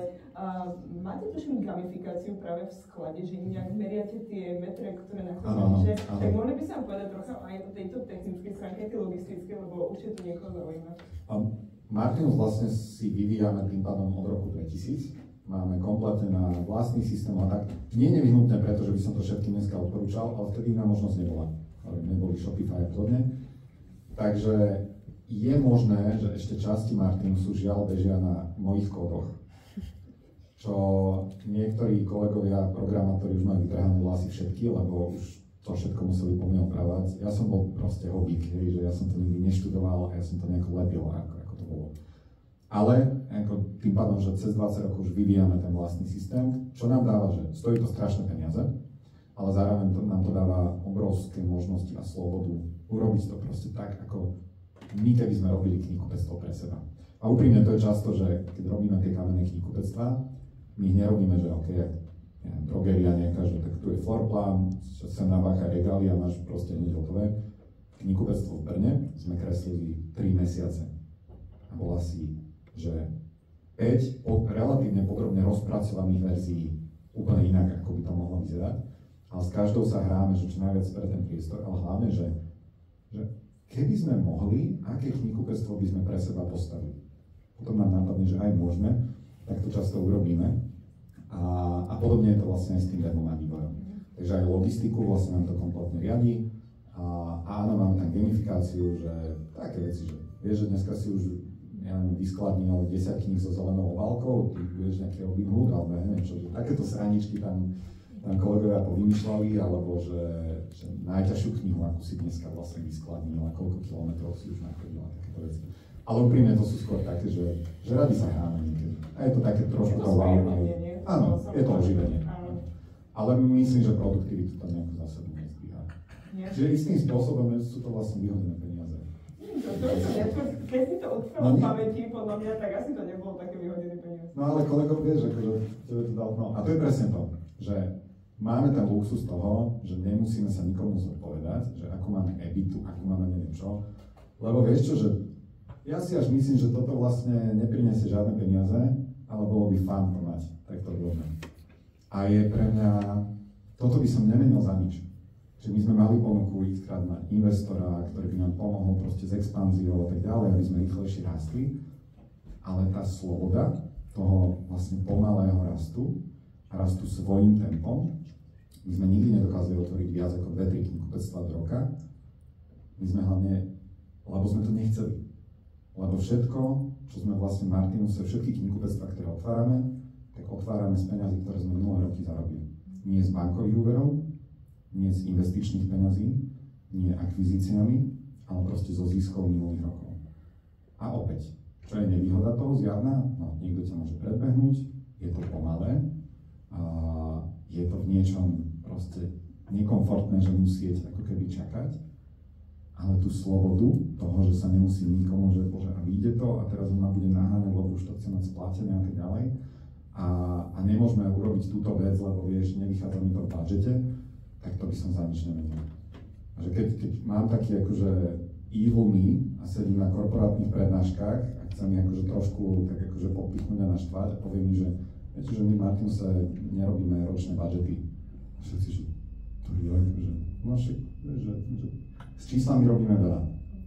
máte tuším gamifikáciu práve v sklade, že nejak meriate tie metre, ktoré nachodzíte, tak mohli by sa vám povedať trocha aj o tejto technickej stránke, tej logistické, lebo určite to niekoho zaujíma. Martinus vlastne si vyvíjame tým pádom od roku 2000. Máme kompletne na vlastný systém a tak. Nie nevyhnutné, pretože by som to všetkým dneska odporúčal, ale vtedy iná možnosť nebola. Neboli Shopify a podobne. Takže je možné, že ešte časti Martinusu žiaľ bežia na mojich kódoch. Čo niektorí kolegovia, programátori už majú vytrhané vlasy všetky, lebo už to všetko museli po mne opravať. Ja som bol proste hobík, že ja som to nikdy neštudoval a ja som to nejako lepil, ako to bolo. Ale ako tým pádom, že cez 20 rokov už vyvíjame ten vlastný systém, čo nám dáva, že stojí to strašné peniaze, ale zároveň nám to dáva obrovské možnosti a slobodu urobiť to proste tak, ako my keby sme robili knihkupectvo pre seba. A úprimne to je často, že keď robíme tie kamenné knihkupectvá, my ich nerobíme, že ok, drogeria nejaká, že tak tu je floorplán, sem nabácha regály a máš proste hneď hotové. Knihkupectvo v Brne sme kreslili 3 mesiace. A bola si, že 5 relatívne podrobne rozpracovaných verzií úplne inak, ako by to mohlo vyzerať. Ale s každou sa hráme, že čo najviac pre ten priestor, ale hlavne, že keby sme mohli, aké knihkupectvo by sme pre seba postavili. Potom nám napadne, že aj môžeme, tak to často urobíme. A podobne je to vlastne aj s tým webom a vývojom. Takže aj logistiku vlastne nám to kompletne riadi. A áno, máme tam gamifikáciu, že také veci, že vieš, že dneska si už vyskladnil 10 kníh so zelenou obálkou, ty budeš nejaký Robin Hood, alebo neviem čo, že takéto sraničky tam kolegovia povymýšľali, alebo že najťažšiu knihu, akú si dneska vlastne vyskladnil a koľko kilometrov si už nachodil a takéto veci. Ale úprimne to sú skôr také, že radi sa hráme niekedy. A je to také trošku to wow. Áno, je to oživenie. Ale myslím, že produktivitu tam nejakú zásadnú nezbíha. Čiže istým spôsobom sú to vlastne vyhodené peniaze. Keď si to odkrylo v pamäti, podľa mňa, tak asi to nebolo také vyhodené peniaze. No ale kolegov vieš, akože tebe to dal, no a to je presne to, že máme ten luxus toho, že nemusíme sa nikomu zodpovedať, že ako máme EBITu, ako máme neviem čo, lebo vieš čo, že ja si až myslím, že toto vlastne nepriniesie žiadne peniaze, ale bolo by fajn to mať, tak to robíme. A je pre mňa, toto by som nemenil za nič. Že my sme mali ponuku x-krát na investora, ktorý by nám pomohol proste s expanziou a tak ďalej, aby sme rýchlejšie rastli, ale tá sloboda toho vlastne pomalého rastu a rastu svojím tempom, my sme nikdy nedokázali otvoriť viac ako 2-3 knihkupectvá do roka. My sme hlavne, lebo sme to nechceli. Lebo všetko, čo sme vlastne v Martinuse, všetky knihkupectvá, ktoré otvárame, tak otvárame z peňazí, ktoré sme minulé roky zarobili. Nie z bankových úverov, nie z investičných peňazí, nie akvizíciami, ale proste zo ziskov minulých rokov. A opäť, čo je nevýhoda toho zjavná? No, niekto ťa môže predbehnúť, je to pomalé, a je to v niečom proste nekomfortné, že musieť ako keby čakať, ale tú slobodu toho, že sa nemusí nikomu, že bože, a vyjde to a teraz ona bude naháňať, lebo už to chce mať splatené a tak ďalej. A nemôžeme urobiť túto vec, lebo vieš, nevychádza mi to v budžete, tak to by som za nič nemenil. Že keď mám taký akože evil me a sedím na korporátnych prednáškach a chcem akože trošku tak akože popichnúť a naštvať a poviem mi, že viete, že my Martinuse nerobíme ročné budžety. A všetci, že to je akože, no však, že s číslami robíme veľa.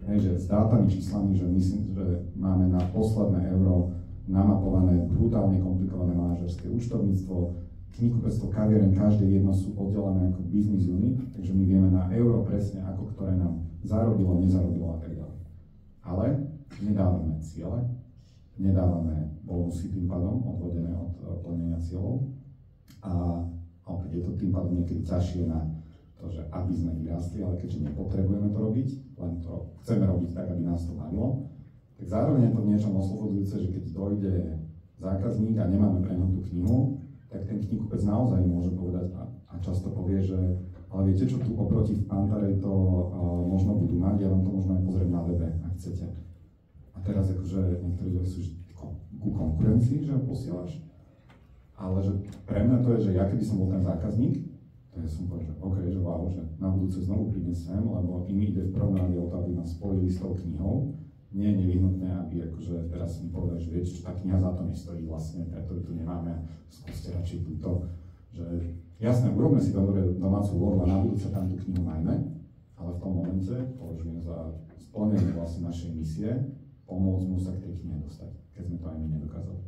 Hej, že s dátami, číslami, že myslím, že máme na posledné euro namapované brutálne komplikované manažerské účtovníctvo, knihkupectvo, kaviareň, každé jedno sú oddelené ako business unit, takže my vieme na euro presne, ako ktoré nám zarobilo, nezarobilo a tak ďalej. Ale nedávame ciele, nedávame bonusy tým pádom, odvodené od plnenia cieľov a opäť je to tým pádom niekedy ťažšie na to, že aby sme vyrástli, ale keďže nepotrebujeme to robiť, len to chceme robiť tak, aby nás to bavilo, tak zároveň je to v niečom oslobodzujúce, že keď dojde zákazník a nemáme pre ňu tú knihu, tak ten knihkupec naozaj môže povedať a často povie, že ale viete čo, tu oproti v Pantarej to možno budú mať, ja vám to možno aj pozrieť na webe, ak chcete. A teraz akože niektorí ľudia sú ku konkurencii, že ho posielaš, ale že pre mňa to je, že ja keby som bol ten zákazník, to ja som povedal, že OK, že wow, že na budúce znovu prídem sem, lebo im ide v prvom rade o to, aby nás spojili s tou knihou. Nie je nevyhnutné, aby akože teraz mi povedali, že viete, čo tá kniha za to nestojí vlastne, preto ju tu nemáme, skúste radšej túto, že jasné, urobme si domácu úlohu a na budúce tam tú knihu majme, ale v tom momente považujem za splnenie vlastne našej misie, pomôcť mu sa k tej knihe dostať, keď sme to aj my nedokázali.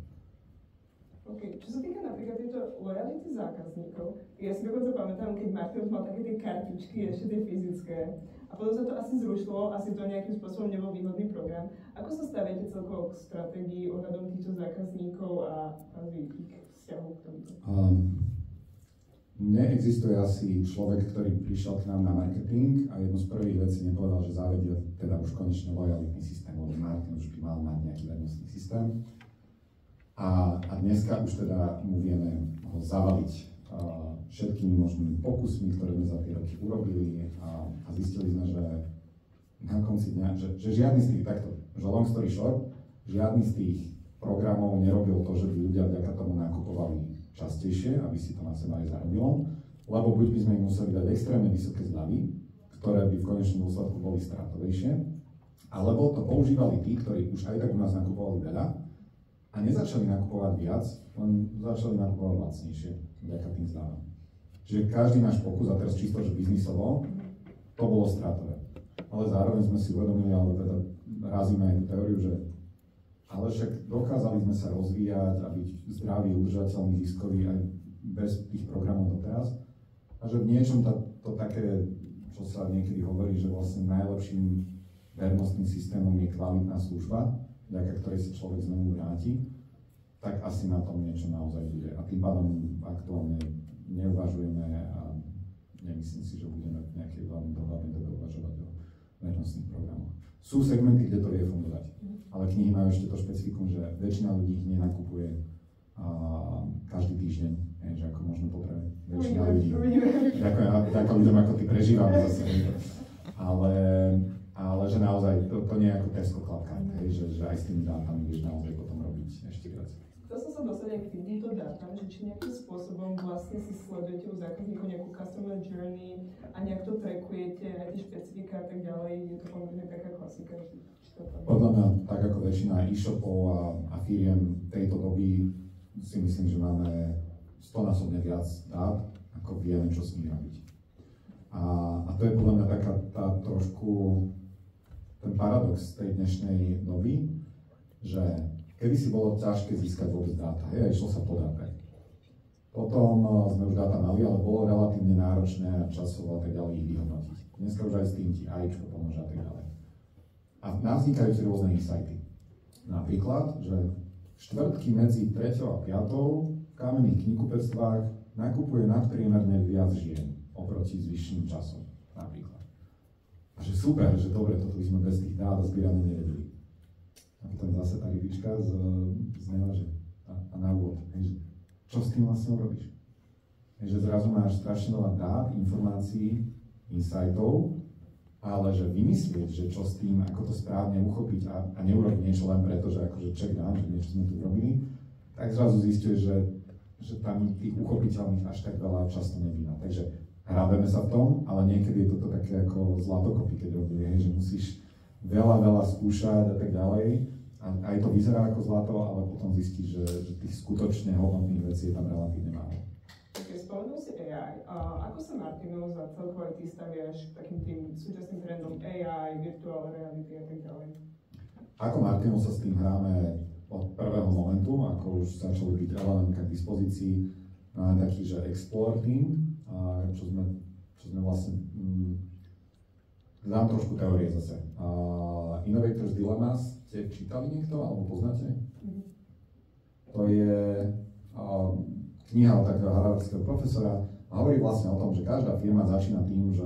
OK, čo sa týka napríklad tejto lojality zákazníkov, ja si dokonca pamätám, keď Martin mal také tie kartičky, ešte tie fyzické, a potom sa to asi zrušilo, asi to nejakým spôsobom nebol výhodný program. Ako sa staviate celkovo k stratégii ohľadom týchto zákazníkov a ich vzťahov k tomuto? Neexistuje asi človek, ktorý prišiel k nám na marketing a jednu z prvých vecí nepovedal, že zavedie teda už konečne lojalitný systém, lebo Martin už by mal mať nejaký vernostný systém. A dneska už teda mu vieme ho zavaliť všetkými možnými pokusmi, ktoré sme za tie roky urobili a zistili sme, že na konci dňa, že žiadny z tých, takto, že long story short, žiadny z tých programov nerobil to, že by ľudia vďaka tomu nakupovali častejšie, aby si to na seba aj zarobilo, lebo buď by sme im museli dať extrémne vysoké zľavy, ktoré by v konečnom dôsledku boli stratovejšie, alebo to používali tí, ktorí už aj tak u nás nakupovali veľa a nezačali nakupovať viac, len začali nakupovať lacnejšie vďaka tým zľavám. Čiže každý náš pokus, a teraz čisto, že biznisovo, to bolo stratové. Ale zároveň sme si uvedomili, alebo teda razíme aj tú teóriu, že ale však dokázali sme sa rozvíjať a byť zdraví, udržateľní, ziskoví aj bez tých programov doteraz. A že v niečom to také, čo sa niekedy hovorí, že vlastne najlepším vernostným systémom je kvalitná služba, vďaka ktorej sa človek znovu vráti, tak asi na tom niečo naozaj bude. A tým pádom aktuálne neuvažujeme a nemyslím si, že budeme v nejakej veľmi dohľadnej dobe uvažovať o vernostných programoch. Sú segmenty, kde to vie fungovať, ale knihy majú ešte to špecifikum, že väčšina ľudí ich nenakupuje každý týždeň, že ako možno potrebuje väčšina ľudí. Ďakujem ľuďom, ako ty prežívame zase. Ale že naozaj to nie je ako Tesco Clubcard, že aj s tými dátami vieš naozaj potom robiť ešte viac. Chcel som sa dostať aj k týmto dátam, že či nejakým spôsobom vlastne si sledujete u zákazníkov nejakú customer journey a nejak to trackujete, aj tie špecifika a tak ďalej, je to pomerne taká klasika. Podľa mňa, tak ako väčšina e-shopov a firiem tejto doby, si myslím, že máme 100-násobne viac dát, ako vieme, čo s nimi robiť. A to je podľa mňa taká tá trošku ten paradox tej dnešnej doby, že kedy si bolo ťažké získať vôbec dáta, a išlo sa po dátach. Potom sme už dáta mali, ale bolo relatívne náročné a časovo a tak ďalej ich vyhodnotiť. Dneska už aj s tým ti AIčko pomôže a tak ďalej. A nám vznikajú si rôzne insighty. Napríklad, že štvrtky medzi 3. a 5. v kamenných knihkupectvách nakupuje nadpriemerne viac žien oproti zvyšným časom. Napríklad. že super, že dobre, toto by sme bez tých dát a zbierania nevedeli. A potom zase tá rybička z nevaže a na úvod. Čo s tým vlastne urobíš? Že zrazu máš strašne veľa dát, informácií, insightov, ale že vymyslieť, že čo s tým, ako to správne uchopiť a neurobiť niečo len preto, že akože check down, že niečo sme tu robili, tak zrazu zistíš, že tam tých uchopiteľných až tak veľa často nebýva. Takže hrábeme sa v tom, ale niekedy je toto také ako zlatokopy, keď robíme, že musíš veľa skúšať a tak ďalej. A aj to vyzerá ako zlato, ale potom zistíš, že tých skutočne hodnotných vecí je tam relatívne málo. Spomenul si AI. Ako sa, Martinus, a celkovo aj ty staviaš k takým tým súčasným trendom AI, virtual reality a tak ďalej? Ako Martinus sa s tým hráme od prvého momentu, ako už začali byť LLM k dispozícii, máme taký, že Explore team, čo sme vlastne, dám trošku teórie zase. Innovators Dilemma ste čítali niekto, alebo poznáte? To je kniha od takého harvardského profesora a hovorí vlastne o tom, že každá firma začína tým, že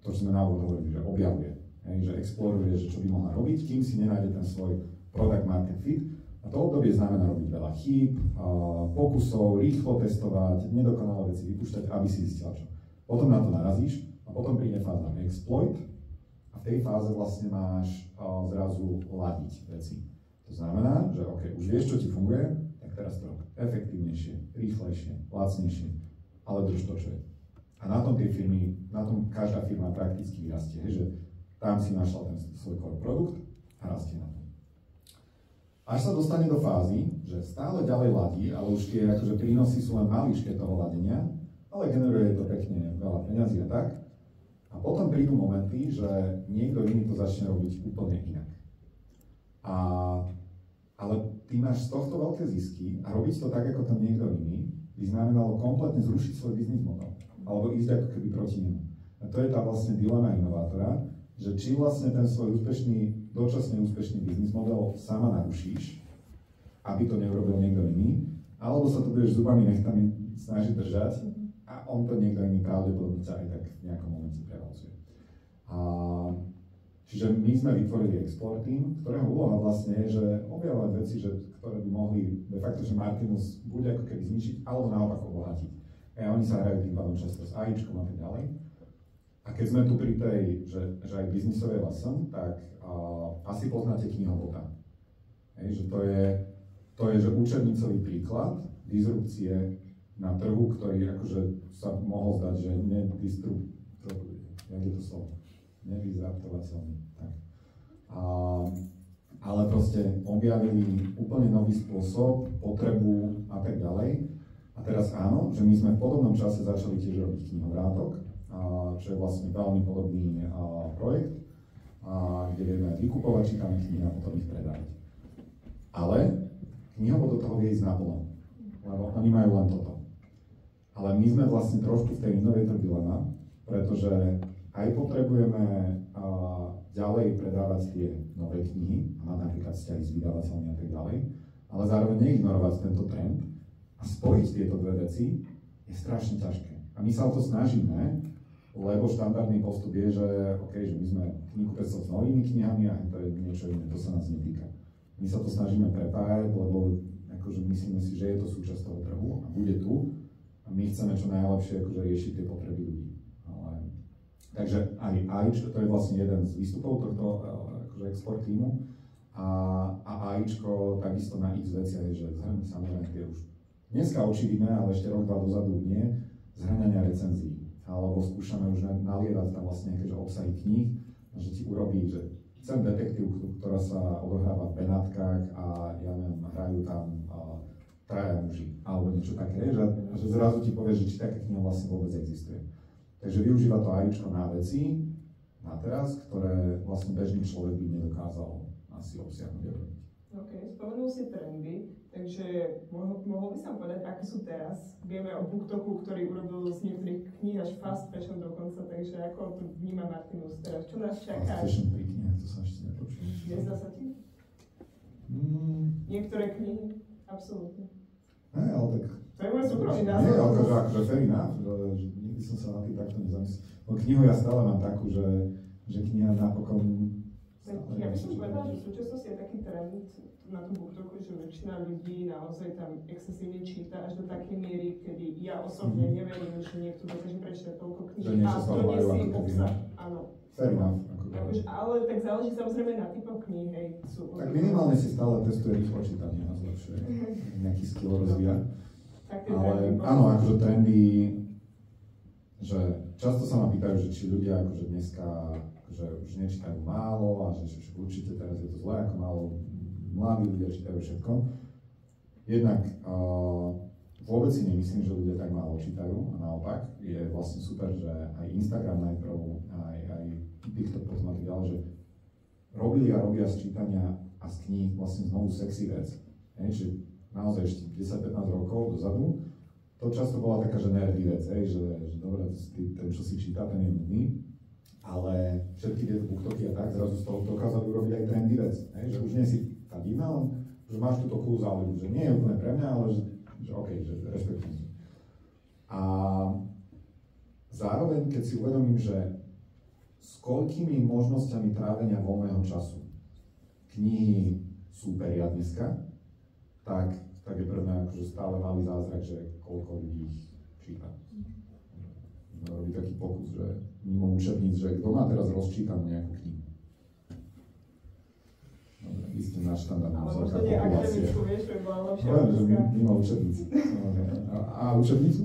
to, čo sme na úvod hovorili, že objavuje, že exploruje, že čo by mohla robiť, kým si nenájde ten svoj product market fit. A to obdobie znamená robiť veľa chýb, pokusov, rýchlo testovať, nedokonalé veci vypúšťať, aby si zistila čo. Potom na to narazíš a potom príde fáza exploit a v tej fáze vlastne máš zrazu ladiť veci. To znamená, že OK, už vieš, čo ti funguje, tak teraz to rob efektívnejšie, rýchlejšie, lacnejšie, ale drž to, čo je. A na tom každá firma prakticky rastie, že tam si našla ten svoj core produkt a rastie na tom. Až sa dostane do fázy, že stále ďalej ladí, ale už tie akože prínosy sú len maličké toho ladenia, ale generuje to pekne veľa peňazí a tak. A potom prídu momenty, že niekto iný to začne robiť úplne inak. Ale ty máš z tohto veľké zisky a robiť to tak, ako to niekto iný, by znamenalo kompletne zrušiť svoj biznis model. Alebo ísť ako keby proti nemu. A to je tá vlastne dilema inovátora, že či vlastne ten svoj dočasne úspešný biznis model sama narušíš, aby to neurobil niekto iný, alebo sa to budeš zubami nechtami snažiť držať a on to niekto iný pravdepodobne aj tak v nejakom momente prevalcuje. Čiže my sme vytvorili Explore team, ktorého úloha vlastne je, že objavovať veci, ktoré by mohli de facto, že Martinus buď ako keby zničiť, alebo naopak obohatiť. A oni sa hrajú tým pádom často s AIčkom a tak ďalej. A keď sme tu pri tej, že aj biznisové lesson, tak asi poznáte knihobota. Že to je že učebnicový príklad disrupcie na trhu, ktorý akože sa mohol zdať, že nevyzraptovateľný. Ale proste objavili úplne nový spôsob, potrebu a tak ďalej. A teraz áno, že my sme v podobnom čase začali tiež robiť knihovrátok, čo je vlastne veľmi podobný projekt, kde vieme vykupovať čítané knihy a potom ich predávať. Ale knihobot do toho vie ísť naplno, lebo oni majú len toto. Ale my sme vlastne trošku v tej innovator dilema, pretože aj potrebujeme ďalej predávať tie nové knihy a mať napríklad vzťahy s vydavateľmi a tak ďalej, ale zároveň neignorovať tento trend a spojiť tieto dve veci je strašne ťažké. A my sa o to snažíme, lebo štandardný postup je, že OK, že my sme knihkupectvo s novými knihami a to je niečo iné, to sa nás netýka. My sa to snažíme prepájať, lebo akože myslíme si, že je to súčasť toho trhu a bude tu a my chceme čo najlepšie akože riešiť tie potreby ľudí. Takže aj AIčko, to je vlastne jeden z výstupov tohto akože export týmu a AIčko takisto na x veciach je, že zhrň samozrejme tie už dneska očividné, ale ešte rok, dva dozadu nie, zhrňania recenzií. Alebo skúšame už nalievať tam vlastne nejaké obsahy kníh, že ti urobí, že chcem detektívku, ktorá sa odohráva v Benátkach a ja neviem, hrajú tam traja muži, alebo niečo také, že zrazu ti povie, že či taká kniha vlastne vôbec existuje. Takže využíva to AIčko na veci, na teraz, ktoré vlastne bežný človek by nedokázal asi obsiahnuť a robiť. OK, spomenul si trendy, takže mohol by som povedať, aké sú teraz. Vieme o BookToku, ktorý urobil z niektorých kníh až fast fashion dokonca, takže ako to vníma Martinus teraz? Čo nás čaká? Fast fashion pri knihách, to sa ešte nepočul. Nezdá sa ti? Niektoré knihy? Absolútne. Ne, ale tak... To je môj súkromný názor. Nie, akože fair enough, že nikdy som sa na tým takto nezamyslel. No knihu ja stále mám takú, že že kniha napokon... Ja by som povedala, že v súčasnosti je taký trend na tú BookToku, že väčšina ľudí naozaj tam excesívne číta až do takej miery, kedy ja osobne neverím, že niekto dokáže prečítať toľko kníh a donesie obsah. Áno. Fair enough. Ale tak záleží samozrejme na typoch kníh, hej. Tak minimálne si stále testuje rýchlo čítanie a zlepšuje. Nejaký skill rozvíja. Ale áno, akože trendy, že často sa ma pýtajú, že či ľudia akože dneska že už nečítajú málo a že určite teraz je to zlé, ako málo mladí ľudia čítajú všetko. Jednak vôbec si nemyslím, že ľudia tak málo čítajú a naopak je vlastne super, že aj Instagram najprv, aj TikTok potom a tak ďalej, že robili a robia z čítania a z kníh vlastne znovu sexy vec. Čiže naozaj ešte 10-15 rokov dozadu to často bola taká, že nerdy vec, že dobre, ten, čo si číta, ten je nudný. Ale všetky tie BookToky a tak zrazu z toho dokázali urobiť aj trendy vec, že už nie si tá divná, len že máš túto cool záľubu, že nie je úplne pre mňa, ale že OK, že respektujem. A zároveň, keď si uvedomím, že s koľkými možnosťami trávenia voľného času knihy súperia dneska, tak je pre mňa akože stále malý zázrak, že koľko ľudí ich číta. Robí taký pokus, že mimo učebníc, že kto má teraz rozčítanú nejakú knihu. Dobre, vy ste náš štandardný vzorka populácie. Ale možno akademickú, vieš, že bola lepšia otázka. Mimo učebnici. A učebnicu?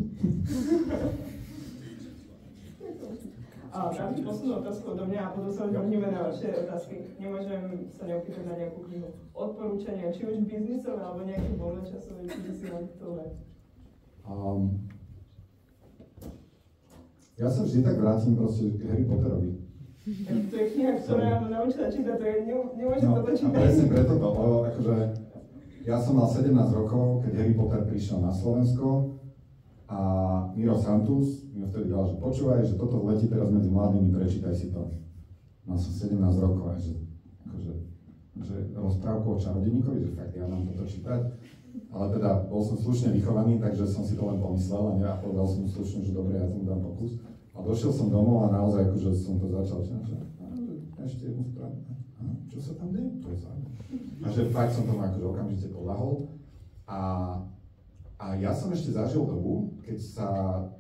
A dám ti poslednú otázku odo mňa a potom sa vrhneme na vaše otázky. Nemôžem sa neopýtať na nejakú knihu. Odporúčania, či už biznisové, alebo nejaké voľnočasové, či by si vám to Ja sa vždy tak vrátim proste k Harry Potterovi. To je kniha, ktorá ma naučila čítať, to je, nemôžem to čítať. A presne preto to, lebo akože ja som mal 17 rokov, keď Harry Potter prišiel na Slovensko a Miro Santus mi vtedy dal, že počúvaj, že toto letí teraz medzi mladými, prečítaj si to. Mal som 17 rokov, že rozprávku o čarodejníkovi, že fakt ja mám toto čítať. Ale teda bol som slušne vychovaný, takže som si to len pomyslel a povedal som mu slušne, že dobre, ja tomu dám pokus. A došiel som domov a naozaj akože som to začal čítať, že ešte jednu správu. Čo sa tam deje? To je zaujímavé. A že fakt som tomu akože okamžite podľahol. A ja som ešte zažil dobu, keď sa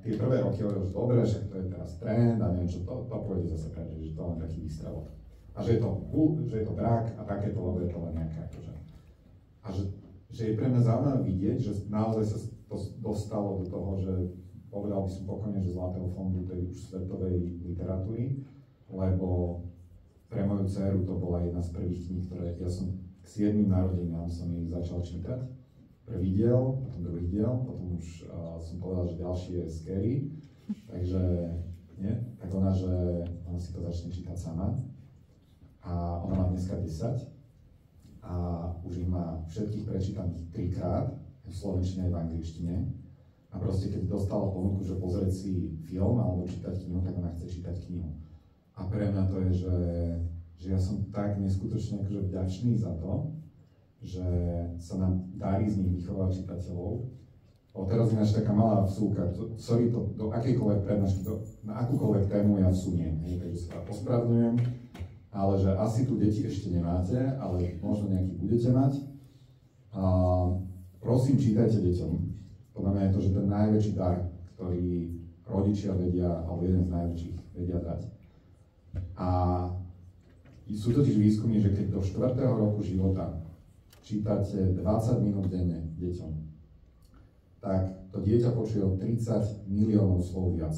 tie prvé roky hovorili, že dobre, však to je teraz trend a neviem čo, to pôjde zase preč, že to len taký výstrelok. A že je to drak a takéto, lebo je to len nejaké akože. A že je pre mňa zaujímavé vidieť, že naozaj sa to dostalo do toho, že povedal by som pokojne, že zlatého fondu tej už svetovej literatúry, lebo pre moju dceru to bola jedna z prvých kníh, ktoré ja som k 7. narodeninám som ich začal čítať. Prvý diel, potom druhý diel, potom už som povedal, že ďalší je scary, takže nie, tak ona si to začne čítať sama a ona má dneska 10. A už ich má všetkých prečítaných 3-krát, v slovenčine aj v angličtine. A proste keď dostala ponuku, že pozrieť si film alebo čítať knihu, tak ona chce čítať knihu. A pre mňa to je, že ja som tak neskutočne akože vďačný za to, že sa nám darí z nich vychovať čitateľov. Teraz ináč taká malá vsúka, sorry, to do akejkoľvek prednášky, na akúkoľvek tému ja vsuniem, takže sa ospravedlňujem. Ale že asi tu deti ešte nemáte, ale možno nejaký budete mať. Prosím, čítajte deťom. Podľa mňa je to, že ten najväčší dar, ktorý rodičia vedia, alebo jeden z najväčších vedia dať. A sú totiž výskumy, že keď do 4. roku života čítate 20 minút denne deťom, tak to dieťa počuje o 30 miliónov slov viac,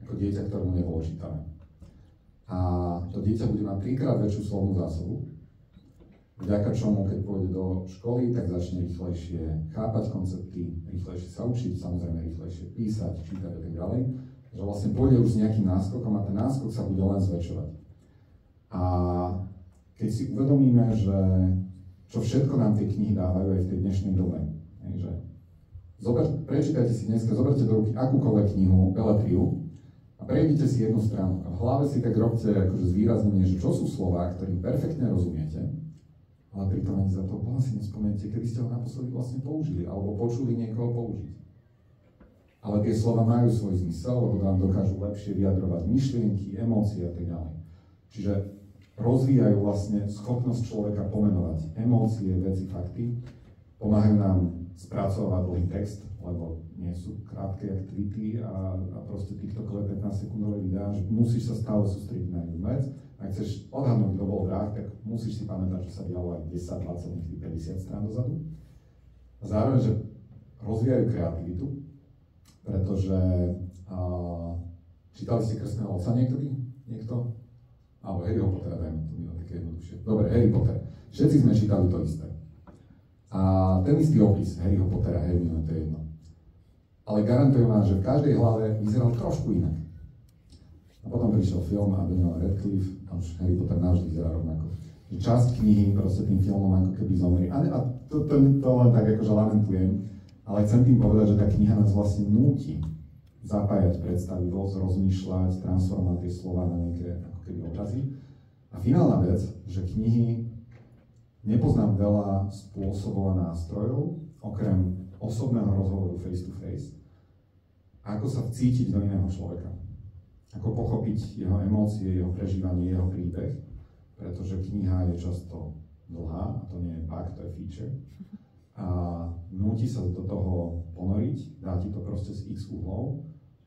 ako dieťa, ktorému nebolo čítané. A to dieťa bude mať 3-krát väčšiu slovnú zásobu, vďaka čomu, keď pôjde do školy, tak začne rýchlejšie chápať koncepty, rýchlejšie sa učiť, samozrejme rýchlejšie písať, čítať a tak ďalej. Že vlastne pôjde už s nejakým náskokom a ten náskok sa bude len zväčšovať. A keď si uvedomíme, že čo všetko nám tie knihy dávajú aj v tej dnešnej dobe, že prečítajte si dneska, zoberte do ruky akúkoľvek knihu, beletriu, a prejdite si jednu stranu a v hlave si tak robte akože zvýraznenie, že čo sú slová, ktorým perfektne rozumiete, ale pritom ani za to boha si nespomeniete, kedy ste ho naposledy vlastne použili, alebo počuli niekoho použiť. Ale tie slova majú svoj zmysel, lebo nám dokážu lepšie vyjadrovať myšlienky, emócie a tak ďalej. Čiže rozvíjajú vlastne schopnosť človeka pomenovať emócie, veci, fakty, pomáhajú nám spracovať dlhý text, lebo nie sú krátke jak tweety a proste TikTokové 15-sekundové videá, že musíš sa stále sústrediť na jednu vec. Ak chceš odhadnúť, kto bol vrah, tak musíš si pamätať, že sa dialo aj 10, 20, niekedy 50 strán dozadu. A zároveň, že rozvíjajú kreativitu, pretože čítali ste Krstného otca niekto? Alebo Harryho Pottera, dajme to mi také jednoduchšie. Dobre, Harry Potter. Všetci sme čítali to isté. A ten istý opis Harryho Pottera, Hermione, to je jedno. Ale garantujem vám, že v každej hlave vyzeral trošku inak. A potom prišiel film a Daniel Radcliffe a už Harry Potter navždy vyzerá rovnako. Že časť knihy proste tým filmom ako keby zomrie. A to len tak akože lamentujem, ale chcem tým povedať, že tá kniha nás vlastne núti zapájať predstavivosť, rozmýšľať, transformovať tie slova na nejaké ako keby obrazy. A finálna vec, že knihy nepoznám veľa spôsobov a nástrojov, okrem osobného rozhovoru face to face, ako sa vcítiť do iného človeka. Ako pochopiť jeho emócie, jeho prežívanie, jeho príbeh, pretože kniha je často dlhá, a to nie je bug, to je feature. A núti sa do toho ponoriť, dá ti to proste z x uhlov.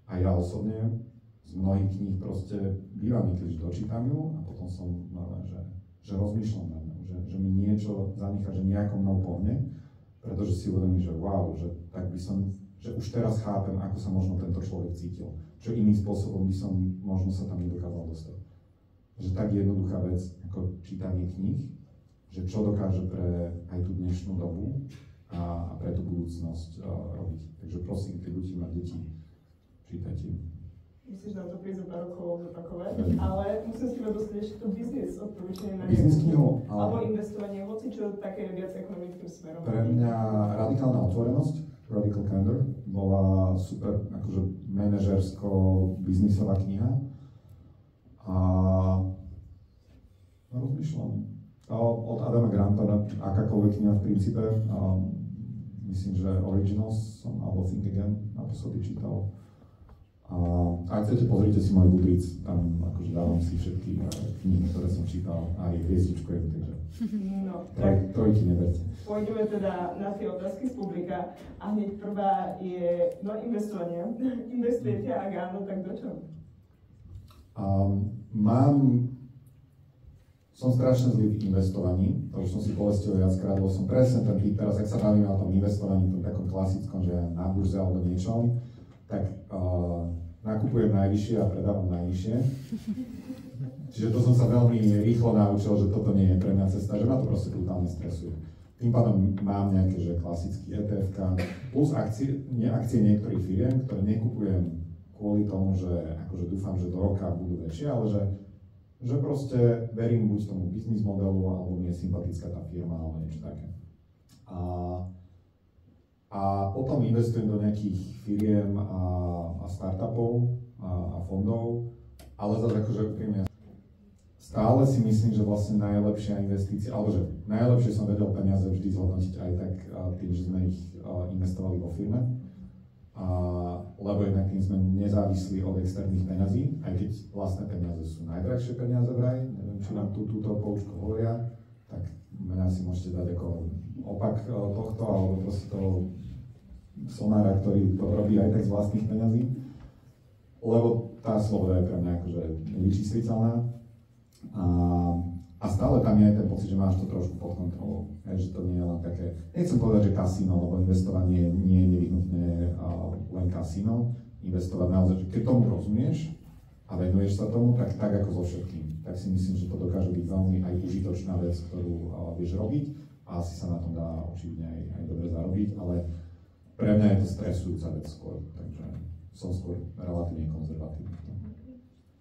A ja osobne z mnohých kníh proste bývam niekedy, že dočítam ju a potom som, že rozmýšľam na ňu, že mi niečo zanechá, že nejako mnou pohne, pretože si uvedomím, že wow, že tak by som, že už teraz chápem, ako sa možno tento človek cítil, čo iným spôsobom by som možno sa tam nedokázal dostať. Že tak jednoduchá vec, ako čítanie kníh, že čo dokáže pre aj tú dnešnú dobu a pre tú budúcnosť robiť. Takže prosím, keď budete mať deti, čítajte. Myslíš, že na to príde pár rokov zopakovať, ale musím s teba dostať ešte to biznis odporúčanie na biznis knihu, alebo investovanie, hoci čo také viac ekonomickým smerom. Pre mňa radikálna otvorenosť, Radical Candor, bola super, akože manažersko-biznisová kniha. A rozmýšľam. Od Adama Granta, akákoľvek kniha v princípe, myslím, že Originals som, alebo Think Again naposledy čítal. A ak chcete, pozrite si môj Goodreads, tam akože dávam si všetky knihy, ktoré som čítal, aj hviezdičku jednu, takže no, tak trojky neberte. Pôjdeme teda na tie otázky z publika a hneď prvá je investovanie. Investujete, ak áno, tak do čoho? Som strašne zlý v investovaní, to už som si povestil viackrát, lebo som presne ten typ, teraz ak sa bavíme o tom investovaní, tom takom klasickom, že na burze alebo niečom, tak nakupujem najvyššie a predávam najnižšie. Čiže to som sa veľmi rýchlo naučil, že toto nie je pre mňa cesta, že ma to proste brutálne stresuje. Tým pádom mám nejaké, že klasické ETF-ka, plus akcie niektorých firiem, ktoré nekupujem kvôli tomu, že akože dúfam, že do roka budú väčšie, ale že proste verím buď tomu biznis modelu, alebo mi je sympatická tá firma, alebo niečo také. A potom investujem do nejakých firiem a startupov a fondov, ale zase akože úprimne stále si myslím, že vlastne najlepšia investícia, alebo že najlepšie som vedel peniaze vždy zhodnotiť aj tak tým, že sme ich investovali vo firme. Lebo jednak tým sme nezávislí od externých peňazí, aj keď vlastné peniaze sú najdrahšie peniaze vraj, neviem, či vám túto poučku hovoria, tak mňa si môžete dať ako opak tohto, alebo proste toho sonára, ktorý to robí aj tak z vlastných peňazí, lebo tá sloboda je pre mňa akože nevyčísliteľná a stále tam je aj ten pocit, že máš to trošku pod kontrolou, že to nie je len také, nechcem povedať, že kasíno, lebo investovanie nie je nevyhnutne len kasíno, investovať naozaj, že keď tomu rozumieš a venuješ sa tomu, tak ako so všetkým, tak si myslím, že to dokáže byť veľmi aj užitočná vec, ktorú vieš robiť a asi sa na tom dá očividne aj dobre zarobiť, ale pre mňa je to stresujúca vec skôr, takže som skôr relatívne konzervatívny.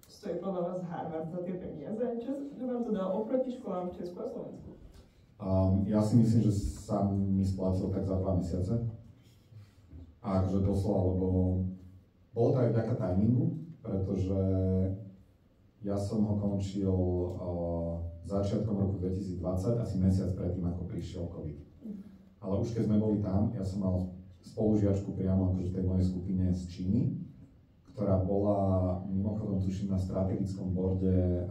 Stojí podľa vás Harvard za tie peniaze? Čo vám to dá oproti školám v Česku a Slovensku? Ja si myslím, že sa mi splácil tak za 2 mesiace. A akože doslova, lebo bolo to aj vďaka timingu, pretože ja som ho končil začiatkom roku 2020, asi mesiac predtým, ako prišiel COVID. Ale už keď sme boli tam, ja som mal spolužiačku priamo akože v tej mojej skupine z Číny, ktorá bola mimochodom tuším na strategickom borde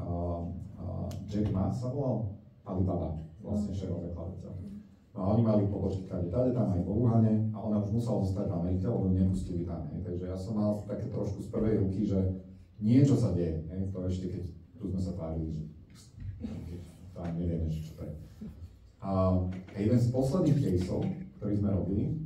Jack Ma sa volal, Alibaba, vlastne šéf-zakladateľ. No a oni mali pobočky kade tam aj vo Wuhane a ona už musela zostať v Amerike, lebo ju nepustili tam. Takže ja som mal také trošku z prvej ruky, že niečo sa deje. To ešte keď tu sme sa tvárili, že tam nevieme, čo to je. A jeden z posledných caseov, ktorý sme robili,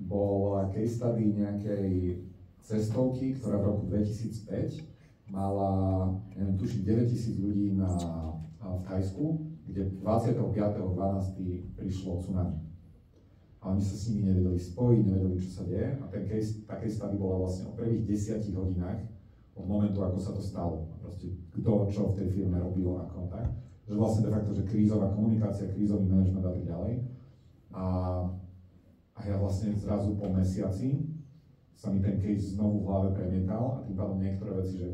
bol case study nejakej cestovky, ktorá v roku 2005 mala, neviem, tuším 9,000 ľudí v Thajsku, kde 25.12. prišlo tsunami. A oni sa s nimi nevedeli spojiť, nevedeli, čo sa deje. A tá case study bola vlastne o prvých 10 hodinách od momentu, ako sa to stalo. Proste kto, čo v tej firme robil, ako tak. Že vlastne de facto, že krízová komunikácia, krízový manažment a tak ďalej. A ja vlastne zrazu po mesiaci sa mi ten case znovu v hlave premietal a tým pádom niektoré veci, že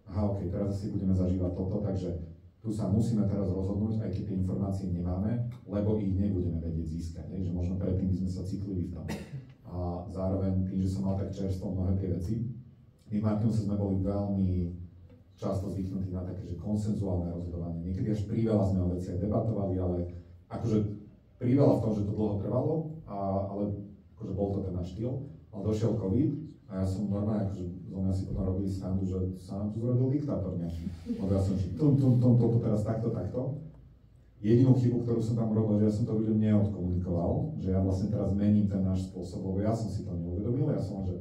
aha, ok, teraz asi budeme zažívať toto, takže tu sa musíme teraz rozhodnúť, aj keď tie informácie nemáme, lebo ich nebudeme vedieť získať. Že možno predtým by sme sa citlili v tom. A zároveň tým, že som mal tak čerstvo mnohé tie veci, my v Martinuse sme boli veľmi často zvyknutí na také, že konsenzuálne rozhodovanie. Niekedy až priveľa sme o veciach debatovali, ale akože priveľa v tom, že to dlho trvalo, ale akože bol to ten náš štýl. Ale došiel COVID a ja som normálne, akože sme si potom robili srandu, že sa nám tu zrodil diktátor nejaký. Lebo ja som toto teraz takto. Jedinú chybu, ktorú som tam urobil, že ja som to ľuďom neodkomunikoval, že ja vlastne teraz mením ten náš spôsob, lebo ja som si to neuvedomil, ja som že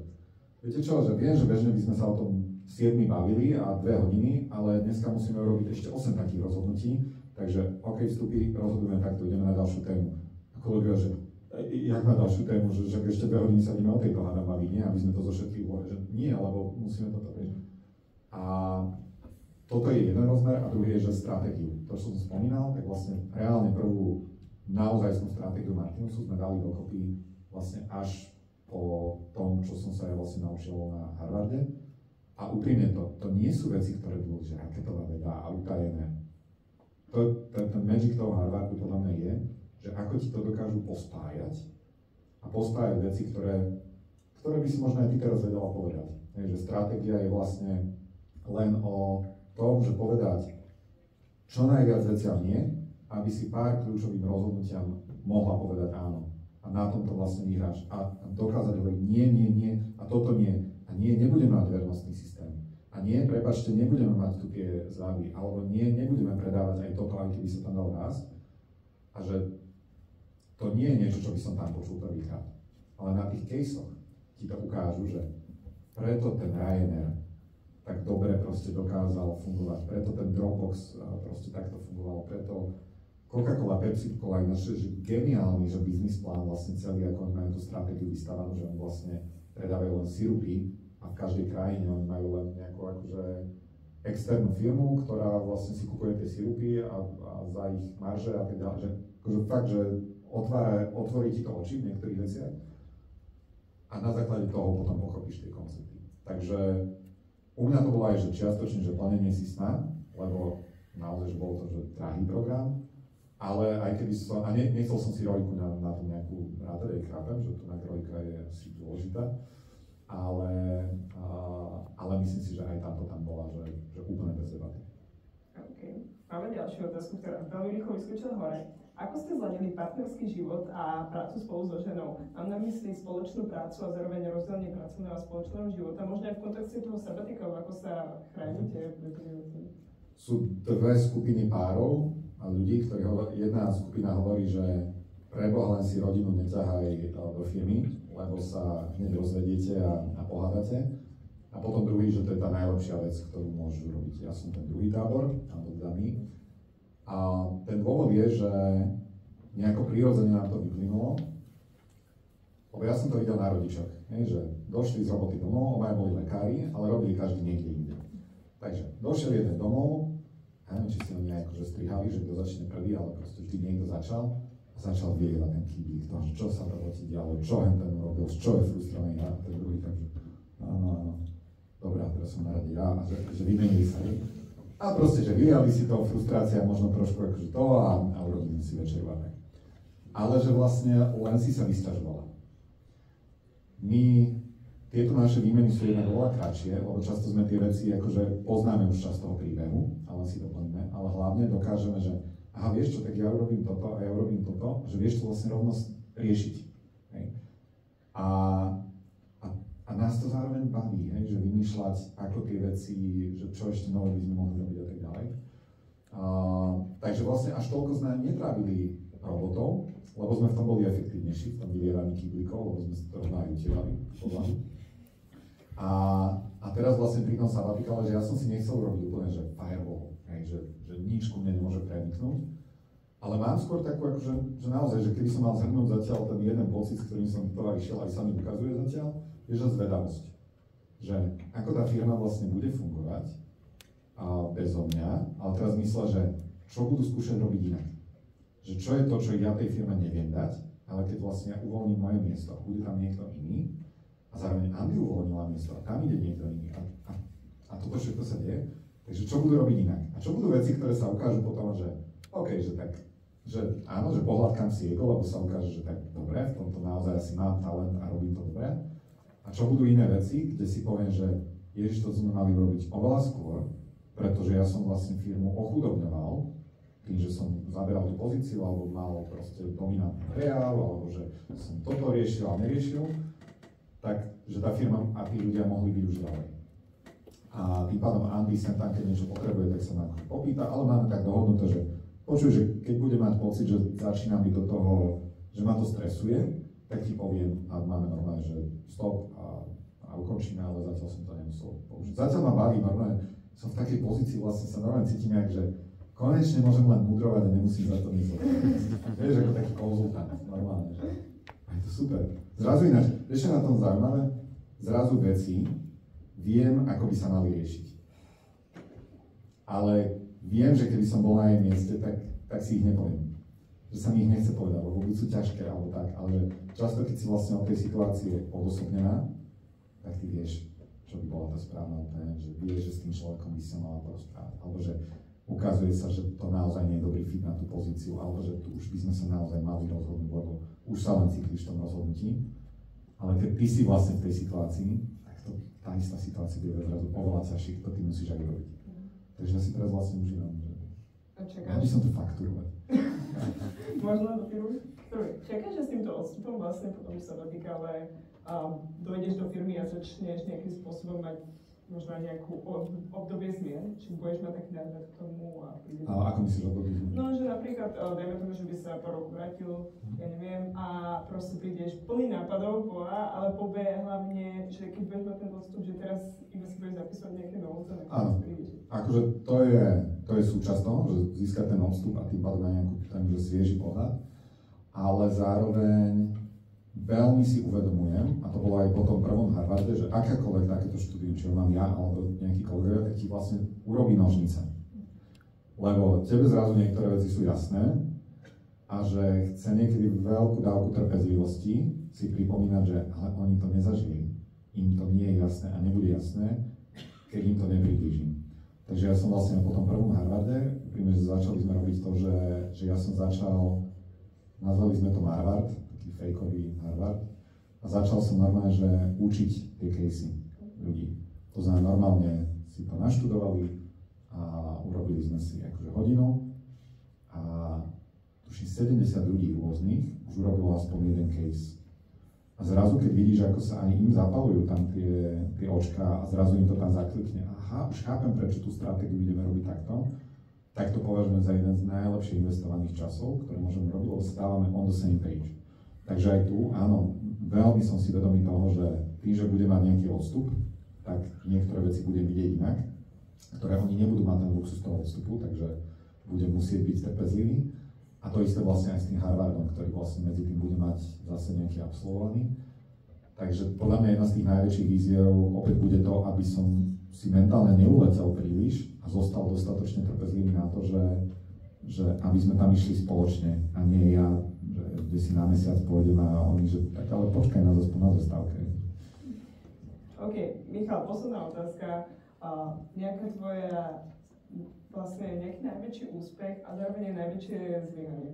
viete čo, že viem, že bežne by sme sa o tom 7 bavili a 2 hodiny, ale dneska musíme urobiť ešte 8 takých rozhodnutí, takže OK, vstupy, rozhodujeme takto, ideme na ďalšiu tému. A kolegovia, že jak na ďalšiu tému, že ešte 2 hodiny sa ideme o tejto hádam baviť, nie? Aby sme to zo všetkých že nie, lebo musíme toto vedieť. A toto je jeden rozmer a druhý je, že stratégiu. To, čo som spomínal, tak vlastne reálne prvú naozajstnú stratégiu Martinusu sme dali dokopy vlastne až po tom, čo som sa ja vlastne naučil na Harvarde. A úprimne to nie sú veci, ktoré budú, že raketová veda a utajené. Ten magic toho Harvardu podľa mňa je, že ako ti to dokážu pospájať veci, ktoré by si možno aj ty teraz vedela povedať. Že stratégia je vlastne len o tom, že povedať čo najviac veciam nie, aby si pár kľúčovým rozhodnutiam mohla povedať áno. A na tomto vlastne vyhráš. A dokázať hovoriť nie, a toto nie. A nie, nebudeme mať vernostný systém. A nie, prepáčte, nebudeme mať tu tie závy. Alebo nie, nebudeme predávať aj toto, aj keby sa tam dal raz. A že to nie je niečo, čo by som tam počul prvýkrát. Ale na tých caseoch ti to ukážu, že preto ten Ryanair tak dobre proste dokázal fungovať, preto ten Dropbox proste takto fungoval, preto Coca-Cola, Pepsi-Cola je že geniálny, že biznis plán vlastne celý, ako oni majú tú stratégiu vystavanú, že oni vlastne predávajú len sirupy a v každej krajine oni majú len nejakú akože externú firmu, ktorá vlastne si kupuje tie sirupy a za ich marže a tak ďalej, že akože fakt, že otvorí ti to oči v niektorých veciach a na základe toho potom pochopíš tie koncepty. Takže u mňa to bolo aj, že čiastočne, že plnenie si sna, lebo naozaj, že bol to, že drahý program, ale aj keby som, a nechcel som si rojku na to nejakú rátať, chápem, že tu rojka je asi dôležitá, ale myslím si, že aj táto tam bola, že úplne bez debaty. OK. Máme ďalšiu otázku, ktorá veľmi rýchlo vyskočila hore. Ako ste zladili partnerský život a prácu spolu so ženou? Mám na mysli spoločnú prácu a zároveň rozdelenie pracovného a spoločného života. Možno aj v kontexte toho sabatikov, ako sa chránite? Sú dve skupiny párov a ľudí, ktorí jedna skupina hovorí, že preboha len si rodinu neťahaj do firmy, lebo sa hneď rozvediete a pohádate. A potom druhý, že to je tá najlepšia vec, ktorú môžu robiť. Ja som ten druhý tábor, alebo teda my. A ten dôvod je, že nejako prirodzene nám to vyplynulo, lebo ja som to videl na rodičoch, že došli z roboty domov, obaja boli lekári, ale robili každý niekde inde. Takže došiel jeden domov, neviem, či si ho nejako strihali, že kto začne prvý, ale proste vždy niekto začal a začal vylievať ten kýblik, čo sa v robote dialo, čo hen ten urobil, z čo je frustrovaný a ten druhý, takže áno, dobrá, teraz som na rade ja, a že vymenili sa. A proste, že vyliali si to, frustrácia, možno trošku akože to a urobili si večeru a tak. Ale že vlastne len si sa vysťažovala. My tieto naše výmeny sú jednak oveľa kratšie, lebo často sme tie veci, akože poznáme už časť toho príbehu, ale si doplníme, ale hlavne dokážeme, že aha, vieš čo, tak ja urobím toto a ja urobím toto, že vieš to vlastne rovno riešiť. Hej. A nás to zároveň baví, hej, že vymýšľať, ako tie veci, že čo ešte nové by sme mohli robiť a tak ďalej. Takže vlastne až toľko sme netrávili robotov, lebo sme v tom boli efektívnejší, v tom vyvieraní kýblikov, lebo sme to rovno aj utielali. A teraz vlastne pri tom sabatikale, že ja som si nechcel urobiť úplne, že firewall, hej, že nič ku mne nemôže preniknúť, ale mám skôr takú, akože, že naozaj, že keby som mal zhrnúť zatiaľ ten jeden pocit, s ktorým som do toho išiel, aj sa mi ukazuje zatiaľ, je, že zvedavosť. Že ako tá firma vlastne bude fungovať bezo mňa, ale teraz mysle, že čo budú skúšať robiť inak. Že čo je to, čo ja tej firme neviem dať, ale keď vlastne ja uvoľním moje miesto a bude tam niekto iný, a zároveň Andy uvoľnila miesto a tam ide niekto iný a toto všetko sa deje, takže čo budú robiť inak? A čo budú veci, ktoré sa ukážu potom, že OK, že tak, že áno, že pohľadkám si ego, lebo sa ukáže, že tak dobre, v tomto naozaj asi mám talent a robím to dobre. A čo budú iné veci, kde si poviem, že Ježiš, to sme mali robiť oveľa skôr, pretože ja som vlastne firmu ochudobňoval tým, že som zaberal tú pozíciu, alebo mal proste dominantný prejav, alebo že som toto riešil a neriešil, tak, že tá firma a tí ľudia mohli byť už ďalej. A tým pádom Andy sem tam, keď niečo potrebuje, tak sa ma popýta, ale máme tak dohodnuté, že počuj, že keď bude mať pocit, že začína byť do toho, že ma to stresuje, tak ti poviem a máme normálne, že stop a ukončíme, ale zatiaľ som to nemusel použiť. Zatiaľ ma baví, normálne som v takej pozícii, vlastne sa normálne cítim jak, že konečne môžem len mudrovať a nemusím za to nič Vieš, ako taký konzultant, normálne, že a je to super. Zrazu ináč, ešte na tom zaujímavé, zrazu veci viem, ako by sa mali riešiť. Ale viem, že keby som bol na jej mieste, tak si ich nepoviem. Že sa mi ich nechce povedať, lebo buď sú ťažké, alebo tak, ale že často, keď si vlastne od tej situácie odosobnená, tak ty vieš, čo by bola tá správna odpoveď, že vieš, že s tým človekom by sa mala porozprávať, alebo že ukazuje sa, že to naozaj nie je dobrý fit na tú pozíciu, alebo že tu už by sme sa naozaj mali rozhodnúť, lebo už sa len cítiš v tom rozhodnutí. Ale keď ty si vlastne v tej situácii, tak to, tá istá situácia bude zrazu oveľa ťažšie, to ty musíš aj robiť. Takže ja si teraz vlastne užívam, že mal by som to fakturovať. Možno do firmy? Čakáš, že s týmto odstupom vlastne potom sa dotýka, ale dojdeš do firmy a začneš nejakým spôsobom mať možno aj nejakú obdobie zmien, či budeš mať taký návrat k tomu a príde... A ako myslíš obdobie zmien? No, že napríklad, dajme tomu, že by sa po roku vrátil, ja neviem, a proste prídeš plný nápadov po A, ale po B hlavne, že keď budeš mať ten odstup, že teraz iba si budeš zapisovať nejaké novoty, na ktoré prídeš. Akože to je súčasť toho, že získať ten odstup a tým pádom aj nejakú ten, že svieži pohľad, ale zároveň veľmi si uvedomujem, a to bolo aj po tom prvom Harvarde, že akákoľvek takéto štúdium, či ho mám ja alebo nejaký kolegovia, tak ti vlastne urobí nožnice. Lebo tebe zrazu niektoré veci sú jasné a že chce niekedy veľkú dávku trpezlivosti si pripomínať, že ale oni to nezažili. Im to nie je jasné a nebude jasné, keď im to nepriblížim. Takže ja som vlastne po tom prvom Harvarde, príjme, že začali sme robiť to, že ja som začal, nazvali sme to Harvard, fejkový Harvard. A začal som normálne, že učiť tie casey ľudí. To znamená, normálne si to naštudovali a urobili sme si akože hodinu a tuším 70 ľudí rôznych už urobilo aspoň jeden case. A zrazu, keď vidíš, ako sa aj im zapalujú tam tie očká a zrazu im to tam zaklikne, aha, už chápem, prečo tú stratégiu ideme robiť takto, tak to považujem za jeden z najlepšie investovaných časov, ktoré môžeme robiť, lebo stávame on the same page. Takže aj tu, áno, veľmi som si vedomý toho, že tým, že bude mať nejaký odstup, tak niektoré veci budem vidieť inak, ktoré oni nebudú mať ten luxus toho odstupu, takže budem musieť byť trpezlivý. A to isté vlastne aj s tým Harvardom, ktorý vlastne medzi tým bude mať zase nejaký absolvovaný. Takže podľa mňa jedna z tých najväčších víziev opäť bude to, aby som si mentálne neuletel príliš a zostal dostatočne trpezlivý na to, že aby sme tam išli spoločne a nie ja, kde si na mesiac pôjdem a oni, že tak ale počkaj na zastávke. OK, Michal, posledná otázka. Nejaká tvoja, vlastne nejaký najväčší úspech a zároveň najväčšie zlyhanie?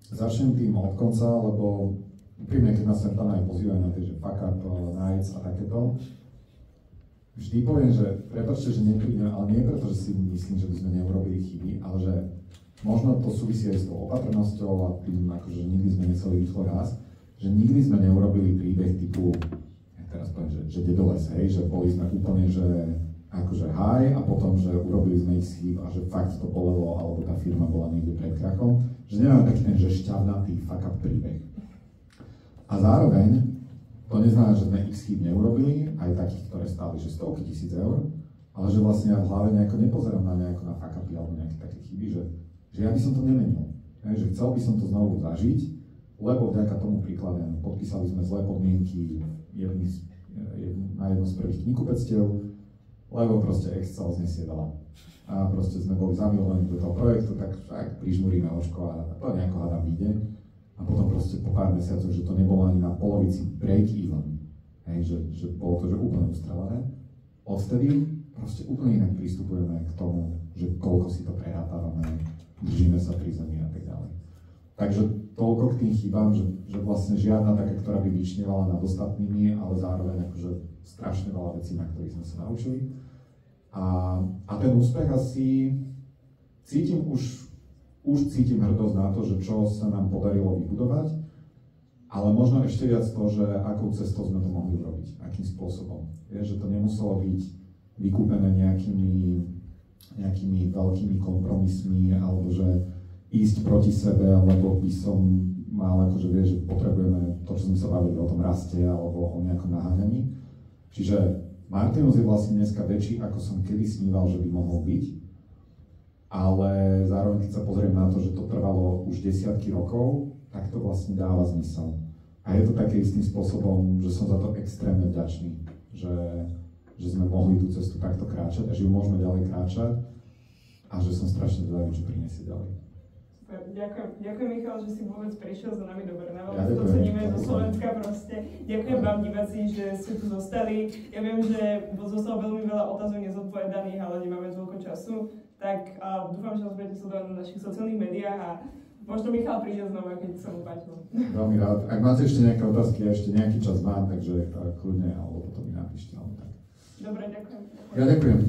Začnem tým od konca, lebo úprimne, keď nás sem tam aj pozývajú na tie, že fuck up nights a takéto, vždy poviem, že prepáčte, že neprídem, ale nie preto, že si myslím, že by sme neurobili chyby, ale že možno to súvisí aj s tou opatrnosťou a tým, akože nikdy sme nechceli rýchlo raz, že nikdy sme neurobili príbeh typu, ja teraz poviem, že dedoles, hej, že boli sme úplne, že akože high a potom, že urobili sme ich chyb a že fakt to bolelo, alebo tá firma bola niekde pred krachom, že nemáme taký ten, že šťavnatý fuck up príbeh. A zároveň to neznamená, že sme x chyb neurobili, aj takých, ktoré stáli, že stovky tisíc eur, ale že vlastne ja v hlave nejako nepozerám na nejako na fuck upy alebo nejaké také chyby, že ja by som to nemenil. Že chcel by som to znovu zažiť, lebo vďaka tomu príkladem podpísali sme zlé podmienky na jedno z prvých knihkupectiev, lebo proste Excel znesie veľa. A proste sme boli zamilovaní do toho projektu, tak však prižmuríme očko a to nejako hádam vyjde. A potom proste po pár mesiacoch, že to nebolo ani na polovici break-even, že bolo to že úplne ustrelené. Odvtedy proste úplne inak pristupujeme k tomu, že koľko si to prerátávame, držíme sa pri zemi a tak ďalej. Takže toľko k tým chybám, že vlastne žiadna taká, ktorá by vyčnievala nad ostatnými, ale zároveň akože strašne veľa vecí, na ktorých sme sa naučili. A ten úspech asi cítim už cítim hrdosť na to, že čo sa nám podarilo vybudovať, ale možno ešte viac to, že akou cestou sme to mohli urobiť, akým spôsobom. Vieš, že to nemuselo byť vykúpené nejakými veľkými kompromismi, alebo že ísť proti sebe, lebo by som mal akože vieš, že potrebujeme to, čo sme sa bavili o tom raste alebo o nejakom naháňaní. Čiže Martinus je vlastne dneska väčší, ako som kedy sníval, že by mohol byť. Ale zároveň, keď sa pozriem na to, že to trvalo už desiatky rokov, tak to vlastne dáva zmysel. A je to také istým spôsobom, že som za to extrémne vďačný, že sme mohli tú cestu takto kráčať a že ju môžeme ďalej kráčať a že som strašne zvedavý, čo prinesie ďalej. Ďakujem Michal, že si vôbec prišiel za nami do Brnava. Ja to ceníme zo Slovenska proste. Ďakujem vám diváci, že ste tu zostali. Ja viem, že zostalo veľmi veľa otázok nezodpovedaných, ale nemáme toľko času. Tak dúfam, že nás budete sledovať na našich sociálnych médiách a možno Michal príde znova, keď sa mu páčilo. Veľmi rád. Ak máte ešte nejaké otázky, ja ešte nejaký čas mám, takže kľudne, alebo potom mi napíšte. Tak. Dobre, ďakujem. Ja ďakujem.